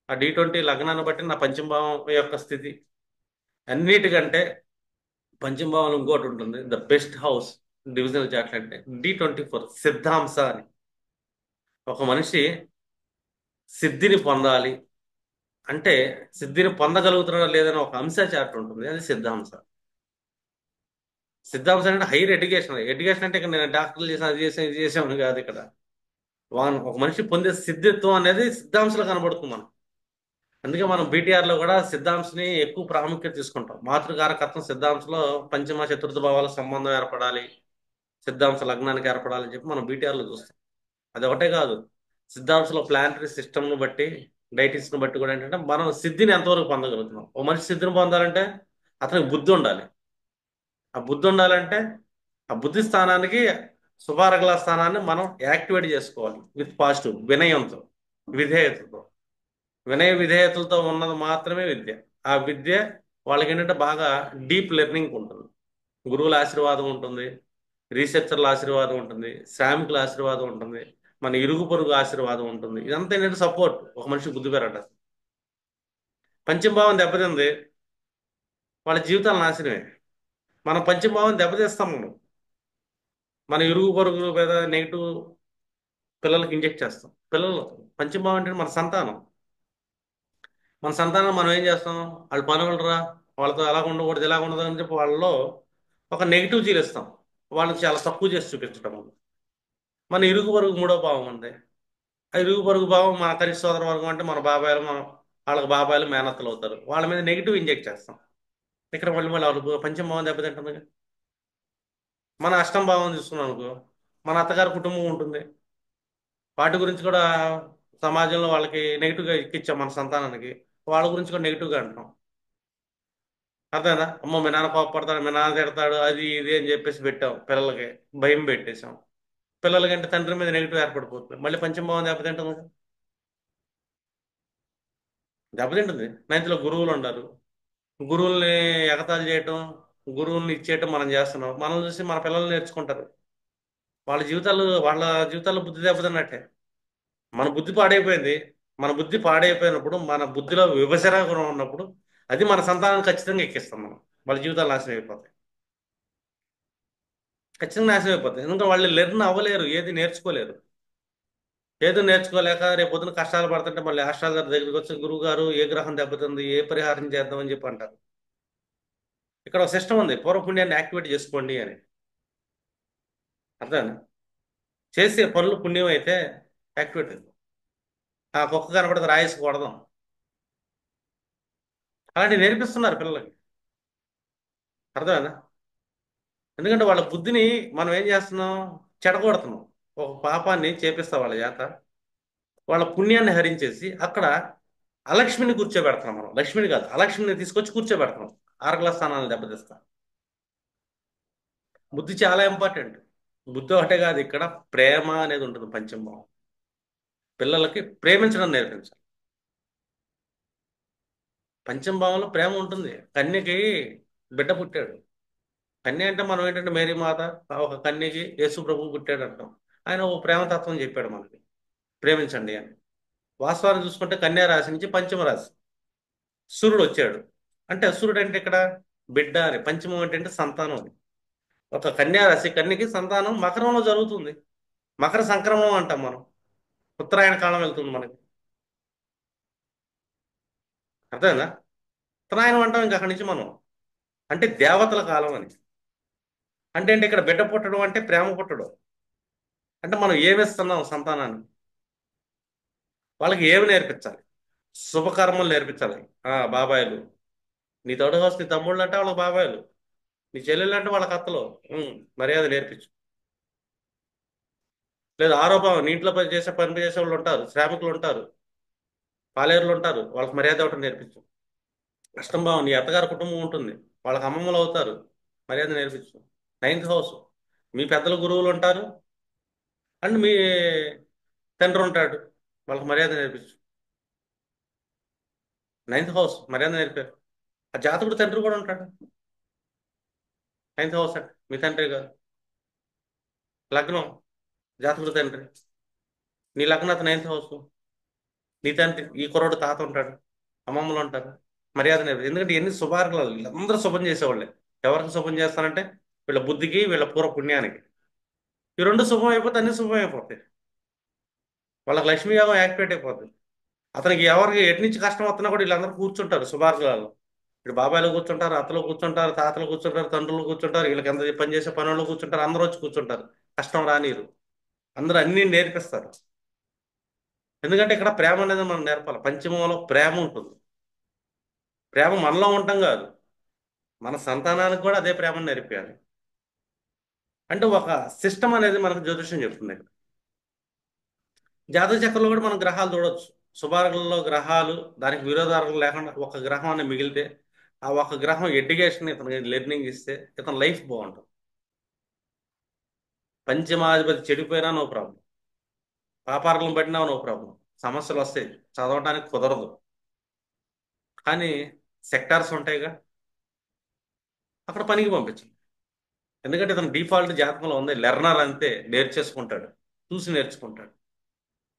A: ఆ డి20 లగ్నాన్ని బట్టి నా పంచమ భావం యొక్క స్థితి అన్నిటికంటే పంచమ భావంలో ఇంకోటి ఉంటుంది, the best house divisional chart అంటే D24 సిద్ధాంశ అని. ఒక మనిషి సిద్ధిని పొందాలి అంటే సిద్ధిని పొందగలుగుతున్నాడా లేదని ఒక అంశ చార్ట్ ఉంటుంది, అది సిద్ధాంశ. సిద్ధాంశ అంటే హైయర్ ఎడ్యుకేషన్. ఎడ్యుకేషన్ అంటే ఇక్కడ నేను డాక్టర్లు చేసాను, అది చేసాను, ఇది చేసామని కాదు ఇక్కడ. ఒక మనిషి పొందే సిద్ధిత్వం అనేది సిద్ధాంశలో కనబడుతుంది మనం. అందుకే మనం బీటీఆర్ లో కూడా సిద్ధాంశని ఎక్కువ ప్రాముఖ్యత తీసుకుంటాం. మాతృకారకత్వం సిద్ధాంశలో పంచమ చతుర్థ భావాల సంబంధం ఏర్పడాలి, సిద్ధాంశ లగ్నానికి ఏర్పడాలని చెప్పి మనం బీటీఆర్ లో చూస్తాం. అది ఒకటే కాదు, సిద్ధాంశంలో ప్లానటరీ సిస్టమ్ను బట్టి, డైటిక్స్ను బట్టి కూడా ఏంటంటే మనం సిద్ధిని ఎంతవరకు పొందగలుగుతున్నాం. ఓ మనిషి సిద్ధిని పొందాలంటే అతనికి బుద్ధి ఉండాలి. ఆ బుద్ధి ఉండాలంటే ఆ బుద్ధి స్థానానికి శుభారగల స్థానాన్ని మనం యాక్టివేట్ చేసుకోవాలి విత్ పాజిటివ్ వినయంతో, విధేయతతో. వినయ విధేయతలతో ఉన్నది మాత్రమే విద్య. ఆ విద్య వాళ్ళకి ఏంటంటే బాగా డీప్ లెర్నింగ్ ఉంటుంది. గురువుల ఆశీర్వాదం ఉంటుంది, రీసెర్చర్ల ఆశీర్వాదం ఉంటుంది, శ్రామికుల ఆశీర్వాదం ఉంటుంది, మన ఇరుగు పొరుగు ఆశీర్వాదం ఉంటుంది. ఇదంతా ఏంటంటే సపోర్ట్ ఒక మనిషి బుద్ధి పెరగడం. పంచమ భావం దెబ్బతింది, వాళ్ళ జీవితాలు నాశనమే. మనం పంచమ భావం దెబ్బతీస్తాం మనం. మన ఇరుగు పొరుగు మీద నెగిటివ్ పిల్లలకి ఇంజెక్ట్ చేస్తాం. పిల్లలు పంచమ భావం అంటే మన సంతానం. మన సంతానం మనం ఏం చేస్తాం, వాళ్ళు పనులరా, వాళ్ళతో ఎలా ఉండకూడదు, ఎలా ఉండదు అని చెప్పి వాళ్ళలో ఒక నెగిటివ్ జీలిస్తాం. వాళ్ళని చాలా తక్కువ చేసి చూపించడం. మన ఇరుగు పొరుగు మూడో భావం ఉంది. ఆ ఇరుగు పొరుగు భావం మన కనిష్ట సోదర వర్గం అంటే మన బాబాయిలు, మన వాళ్ళకి బాబాయిలు మేనత్తలు అవుతారు. వాళ్ళ మీద నెగిటివ్ ఇంజెక్ట్ చేస్తాం. ఇక్కడ మళ్ళీ మళ్ళీ వాళ్ళకు పంచమ భావం దెబ్బతింటుంది. మన అష్టమ భావం తీసుకున్నాం అనుకో, మన అత్తగారి కుటుంబం ఉంటుంది. వాటి గురించి కూడా సమాజంలో వాళ్ళకి నెగిటివ్గా ఎక్కిచ్చాం మన సంతానానికి. వాళ్ళ గురించి కూడా నెగిటివ్గా అంటాం. అర్థమైందా? అమ్మో మీ నాన్న కోపడతాడు, మీ నాన్న తిడతాడు, అది ఇది అని చెప్పేసి పెట్టాం పిల్లలకి. భయం పెట్టేశాం. పిల్లలకంటే తండ్రి మీద నెగిటివ్ ఏర్పడిపోతుంది. మళ్ళీ పంచమ భావం దెబ్బతింటుంది. దెబ్బతింటుంది. నైన్త్లో గురువులు ఉండరు. గురువుల్ని ఎగతాళి చేయటం, గురువుల్ని ఇచ్చేయటం మనం చేస్తున్నాం. మనం చూసి మన పిల్లలు నేర్చుకుంటారు. వాళ్ళ జీవితాల్లో బుద్ధి దెబ్బతిన్నట్టే. మన బుద్ధి పాడైపోయింది. మన బుద్ధి పాడైపోయినప్పుడు, మన బుద్ధిలో విభజన గుణం ఉన్నప్పుడు అది మన సంతానాన్ని ఖచ్చితంగా ఎక్కిస్తాం మనం. వాళ్ళ జీవితాలు నాశనం అయిపోతాయి. ఖచ్చితంగా నాశనం అయిపోతాయి. ఎందుకంటే వాళ్ళు లెర్న్ అవ్వలేరు, ఏది నేర్చుకోలేరు. ఏదో నేర్చుకోలేక రేపు పొద్దున కష్టాలు పడుతుంటే మళ్ళీ ఆస్ట్రాలజర్ దగ్గరికి వచ్చి గురువు గారు ఏ గ్రహం దెబ్బతింది, ఏ పరిహారం చేద్దామని చెప్పి అంటారు. ఇక్కడ ఒక సిస్టమ్ ఉంది, పూర్వపుణ్యాన్ని యాక్టివేట్ చేసుకోండి అని. అర్థం? చేసే పనులు పుణ్యం అయితే యాక్టివేట్ అవుతుంది. ఆ కుక్క కనపడితే రాయేసి కొడదాం, అలాంటివి నేర్పిస్తున్నారు పిల్లలకి. అర్థమైందా? ఎందుకంటే వాళ్ళ బుద్ధిని మనం ఏం చేస్తున్నాం, చెడగొడుతున్నాం. ఒక పాపాన్ని చేపిస్తా వాళ్ళ చేత, వాళ్ళ పుణ్యాన్ని హరించేసి అక్కడ అలక్ష్మిని కూర్చోబెడుతున్నాం మనం. లక్ష్మిని కాదు, అలక్ష్మిని తీసుకొచ్చి కూర్చోబెడుతున్నాం. ఆరగల స్థానాలను దెబ్బతీస్తాం. బుద్ధి చాలా ఇంపార్టెంట్. బుద్ధి ఒకటే కాదు, ఇక్కడ ప్రేమ అనేది ఉంటుంది పంచమం. పిల్లలకి ప్రేమించడం నేర్పించాలి. పంచమ భావంలో ప్రేమ ఉంటుంది. కన్యకి బిడ్డ పుట్టాడు. కన్య అంటే మనం ఏంటంటే మేరీ మాత, ఒక కన్యకి యేసు ప్రభు పుట్టాడు అంటాం. ఆయన ఒక ప్రేమతత్వం చెప్పాడు మనకి, ప్రేమించండి అని. వాస్తవాన్ని చూసుకుంటే కన్యా రాశి నుంచి పంచమ రాశి సూర్యుడు వచ్చాడు. అంటే సూర్యుడు అంటే ఇక్కడ బిడ్డ అని, పంచమం అంటే సంతానం అని. ఒక కన్యా రాశి కన్యకి సంతానం మకరంలో జరుగుతుంది. మకర సంక్రమణం అంటాం మనం. ఉత్తరాయణ కాలం వెళ్తుంది మనకి. అర్థమైందా? ఉత్తరాయణం అంటాం ఇంకా అక్కడి నుంచి మనం. అంటే దేవతల కాలం అని. అంటే ఇక్కడ బిడ్డ పుట్టడం అంటే ప్రేమ పుట్టడం. అంటే మనం ఏమిస్తున్నాం సంతానాన్ని, వాళ్ళకి ఏమి నేర్పించాలి, శుభకర్మలు నేర్పించాలి. బాబాయిలు, నీ తోడు వస్తే నీ తమ్ముళ్ళు అంటే వాళ్ళకి బాబాయిలు, నీ చెల్లెళ్ళు అంటే వాళ్ళకి అత్తలు. ఉమ్, మర్యాద నేర్పించు. లేదు ఆరోపణ, నీ ఇంట్లో పని చేసే వాళ్ళు ఉంటారు, శ్రామికులు ఉంటారు, పాలేరులు ఉంటారు, వాళ్ళకి మర్యాద ఇవ్వటం నేర్పించు. అష్టం భావం, నీ అత్తగారి కుటుంబం ఉంటుంది, వాళ్ళకి అమ్మమ్మలు అవుతారు, మర్యాద నేర్పించు. నైన్త్ హౌస్, మీ పెద్దల గురువులు ఉంటారు అండ్ మీ తండ్రి ఉంటాడు, వాళ్ళకి మర్యాద నేర్పించు. నైన్త్ హౌస్ మర్యాద నేర్పారు. ఆ జాతకుడు తండ్రి కూడా ఉంటాడు. నైన్త్ హౌస్ అంటే మీ తండ్రి కాదు. లగ్నం, జాతకుడు తండ్రి. నీ లగ్నత నైన్త్ హౌస్, నీ తండ్రి ఈ కుర్రోడు తాత ఉంటాడు, అమ్మమ్మలు ఉంటారు. మర్యాద నేర్పి, ఎందుకంటే ఎన్ని శుభార్గలు వీళ్ళందరూ శుభం చేసేవాళ్ళే. ఎవరికి శుభం చేస్తారంటే వీళ్ళ బుద్ధికి, వీళ్ళ పూర్వ పుణ్యానికి. ఈ రెండు శుభం అయిపోతే అన్ని శుభం అయిపోతాయి. వాళ్ళకి లక్ష్మీ యోగం యాక్టివేట్ అయిపోతుంది. అతనికి ఎవరికి ఎటు నుంచి కష్టం వస్తున్నా కూడా వీళ్ళందరూ కూర్చుంటారు శుభార్గాలు. ఇప్పుడు బాబాయిలు కూర్చుంటారు, అత్తలు కూర్చుంటారు, తాతలు కూర్చుంటారు, తండ్రులు కూర్చుంటారు, వీళ్ళకి ఎంత పని చేసే పనులు కూర్చుంటారు, అందరూ వచ్చి కూర్చుంటారు. కష్టం రానిరు. అందరూ అన్ని నేర్పిస్తారు. ఎందుకంటే ఇక్కడ ప్రేమ అనేది మనం నేర్పాలి. పంచమంలో ప్రేమ ఉంటుంది. ప్రేమ మనలో ఉండటం కాదు, మన సంతానానికి కూడా అదే ప్రేమను నేర్పించాలి. అంటే ఒక సిస్టమ్ అనేది మనకు జ్యోతిష్యం చెప్తుంది. జాతక చక్రంలో కూడా మనం గ్రహాలు చూడొచ్చు. శుభార్గంలో గ్రహాలు దానికి విరోధార్గం లేకుండా ఒక గ్రహం అనేది మిగిలితే, ఆ ఒక గ్రహం ఎడ్యుకేషన్ ఇతనికి లెర్నింగ్ ఇస్తే ఇతని లైఫ్ బాగుంటుంది. పంచమాధిపతి చెడిపోయినా నో ప్రాబ్లం, పాపార్గం పడినా నో ప్రాబ్లం, సమస్యలు వస్తాయి, చదవడానికి కుదరదు. కానీ సెక్టార్స్ ఉంటాయిగా, అక్కడ పనికి పంపించండి. ఎందుకంటే ఇతను డిఫాల్ట్ జాతకంలో ఉంది లెర్నర్, అంతే నేర్చేసుకుంటాడు, చూసి నేర్చుకుంటాడు.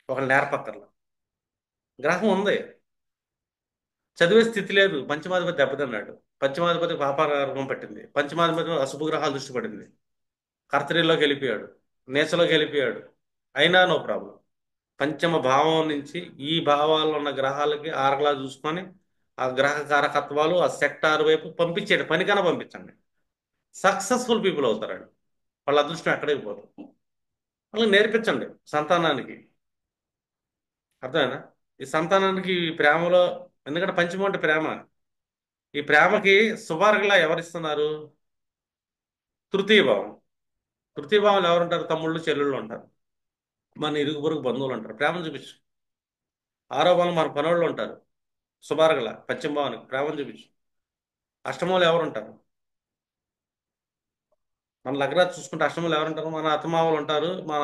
A: ఒకళ్ళు నేర్పక్కర్లా, గ్రహం ఉంది, చదివే స్థితి లేదు, పంచమాధిపతి దెబ్బతిన్నాడు. పంచమాధిపతి పాపారం పట్టింది, పంచమాధిపతి అశుభ గ్రహాలు దృష్టి పడింది, కర్తరిలోకి వెళ్ళిపోయాడు, నేచలోకి వెళ్ళిపోయాడు. అయినా నో ప్రాబ్లం. పంచమ భావం నుంచి ఈ భావాల్లో ఉన్న గ్రహాలకి ఆరగలా చూసుకొని ఆ గ్రహ కారకత్వాలు ఆ సెక్టార్ వైపు పంపించేయండి, పనికన్నా పంపించండి. సక్సెస్ఫుల్ పీపుల్ అవుతారండి. వాళ్ళ అదృష్టం ఎక్కడికి పోతుంది. వాళ్ళకి నేర్పించండి సంతానానికి. అర్థమైనా? ఈ సంతానానికి ఈ ప్రేమలో, ఎందుకంటే పంచమం అంటే ప్రేమ. ఈ ప్రేమకి సువార్గలా ఎవరిస్తున్నారు? తృతీయ భావం. తృతీయ భావంలో ఎవరుంటారు? తమ్ముళ్ళు, చెల్లెళ్ళు ఉంటారు, మన ఇరుగు పొరుగు బంధువులు ఉంటారు. ప్రేమను చూపించు. ఆరో భావం మన పనోళ్ళు ఉంటారు. శుభార్గల పశ్చిమ భావానికి ప్రేమను చూపించు. అష్టమంలో ఎవరుంటారు? మన లగ్నాలు చూసుకుంటే అష్టమంలో ఎవరుంటారు? మన అత్తమామలు ఉంటారు, మన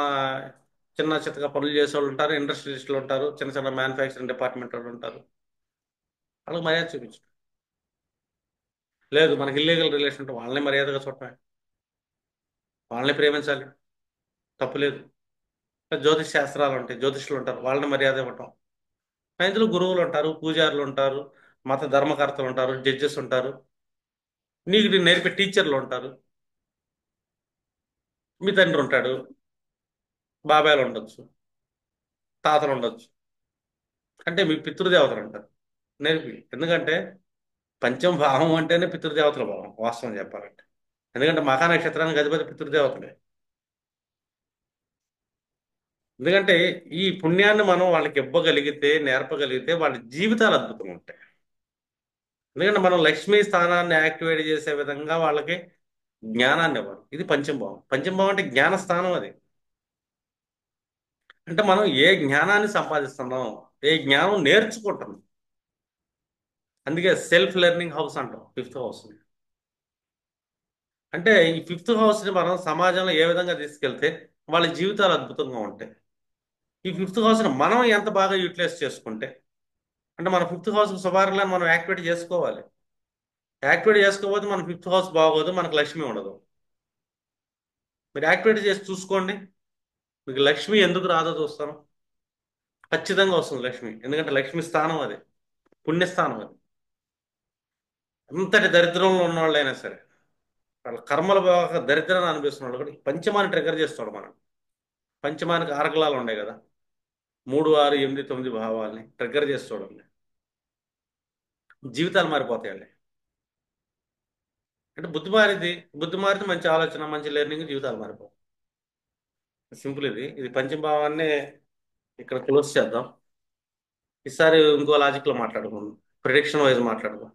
A: చిన్న చిత్తగా పనులు చేసే వాళ్ళు ఉంటారు, ఇండస్ట్రియలిస్టులు ఉంటారు, చిన్న చిన్న మ్యానుఫ్యాక్చరింగ్ డిపార్ట్మెంట్ వాళ్ళు ఉంటారు. వాళ్ళకి మర్యాద చూపించు. లేదు మనకి ఇల్లీగల్ రిలేషన్ ఉంటే వాళ్ళని మర్యాదగా చూడటమే, వాళ్ళని ప్రేమించాలి, తప్పులేదు. జ్యోతిష్ శాస్త్రాలు ఉంటాయి, జ్యోతిష్యులు ఉంటారు, వాళ్ళని మర్యాద ఇవ్వటం. ఇందులో గురువులు ఉంటారు, పూజారులు ఉంటారు, మత ధర్మకర్తలు ఉంటారు, జడ్జెస్ ఉంటారు, నీకు నేర్పే టీచర్లు ఉంటారు, మీ తండ్రి ఉంటాడు, బాబాయిలు ఉండొచ్చు, తాతలు ఉండొచ్చు. అంటే మీ పితృదేవతలు ఉంటారు. నేర్పి, ఎందుకంటే పంచమ భావం అంటేనే పితృదేవతల భావం వాస్తవం చెప్పాలంటే. ఎందుకంటే మఖా నక్షత్రానికి అధిపతి పితృదేవతలే. ఎందుకంటే ఈ పుణ్యాన్ని మనం వాళ్ళకి ఇవ్వగలిగితే, నేర్పగలిగితే వాళ్ళ జీవితాలు అద్భుతంగా ఉంటాయి. ఎందుకంటే మనం లక్ష్మీ స్థానాన్ని యాక్టివేట్ చేసే విధంగా వాళ్ళకి జ్ఞానాన్ని ఇవ్వాలి. ఇది పంచమ భావం. పంచమ భావం అంటే జ్ఞాన స్థానం అది. అంటే మనం ఏ జ్ఞానాన్ని సంపాదిస్తున్నాం, ఏ జ్ఞానం నేర్చుకుంటున్నాం. అందుకే సెల్ఫ్ లెర్నింగ్ హౌస్ అంటాం ఫిఫ్త్ హౌస్. అంటే ఈ ఫిఫ్త్ హౌస్ని మనం సమాజంలో ఏ విధంగా తీసుకెళ్తే వాళ్ళ జీవితాలు అద్భుతంగా ఉంటాయి. ఈ ఫిఫ్త్ హౌస్ని మనం ఎంత బాగా యూటిలైజ్ చేసుకుంటే, అంటే మన ఫిఫ్త్ హౌస్ శుభార్లను మనం యాక్టివేట్ చేసుకోవాలి. యాక్టివేట్ చేసుకోకపోతే మన ఫిఫ్త్ హౌస్ బాగోదు, మనకు లక్ష్మి ఉండదు. మీరు యాక్టివేట్ చేసి చూసుకోండి, మీకు లక్ష్మి ఎందుకు రాదో చూస్తాను. ఖచ్చితంగా వస్తుంది లక్ష్మి, ఎందుకంటే లక్ష్మి స్థానం అది, పుణ్యస్థానం అది. ఎంతటి దరిద్రంలో ఉన్న వాళ్ళైనా సరే, వాళ్ళ కర్మల బాగా దరిద్రాన్ని అనిపిస్తున్న వాళ్ళు కూడా ఈ పంచమాన్ని ట్రిగర్ చేస్తాడు మనం. పంచమానికి ఆరగలాలు ఉన్నాయి కదా, 3, 6, 8, 9 భావాల్ని ట్రిగర్ చేసి చూడండి, జీవితాలు మారిపోతాయండి. అంటే బుద్ధి మారింది, బుద్ధి మారితే మంచి ఆలోచన, మంచి లెర్నింగ్, జీవితాలు మారిపోతాయి. సింపుల్. ఇది పంచమ భావాన్ని ఇక్కడ క్లోజ్ చేద్దాం. ఈసారి ఇంకో లాజిక్లో మాట్లాడుకుందాం, ప్రిడిక్షన్ వైజ్ మాట్లాడుకుందాం.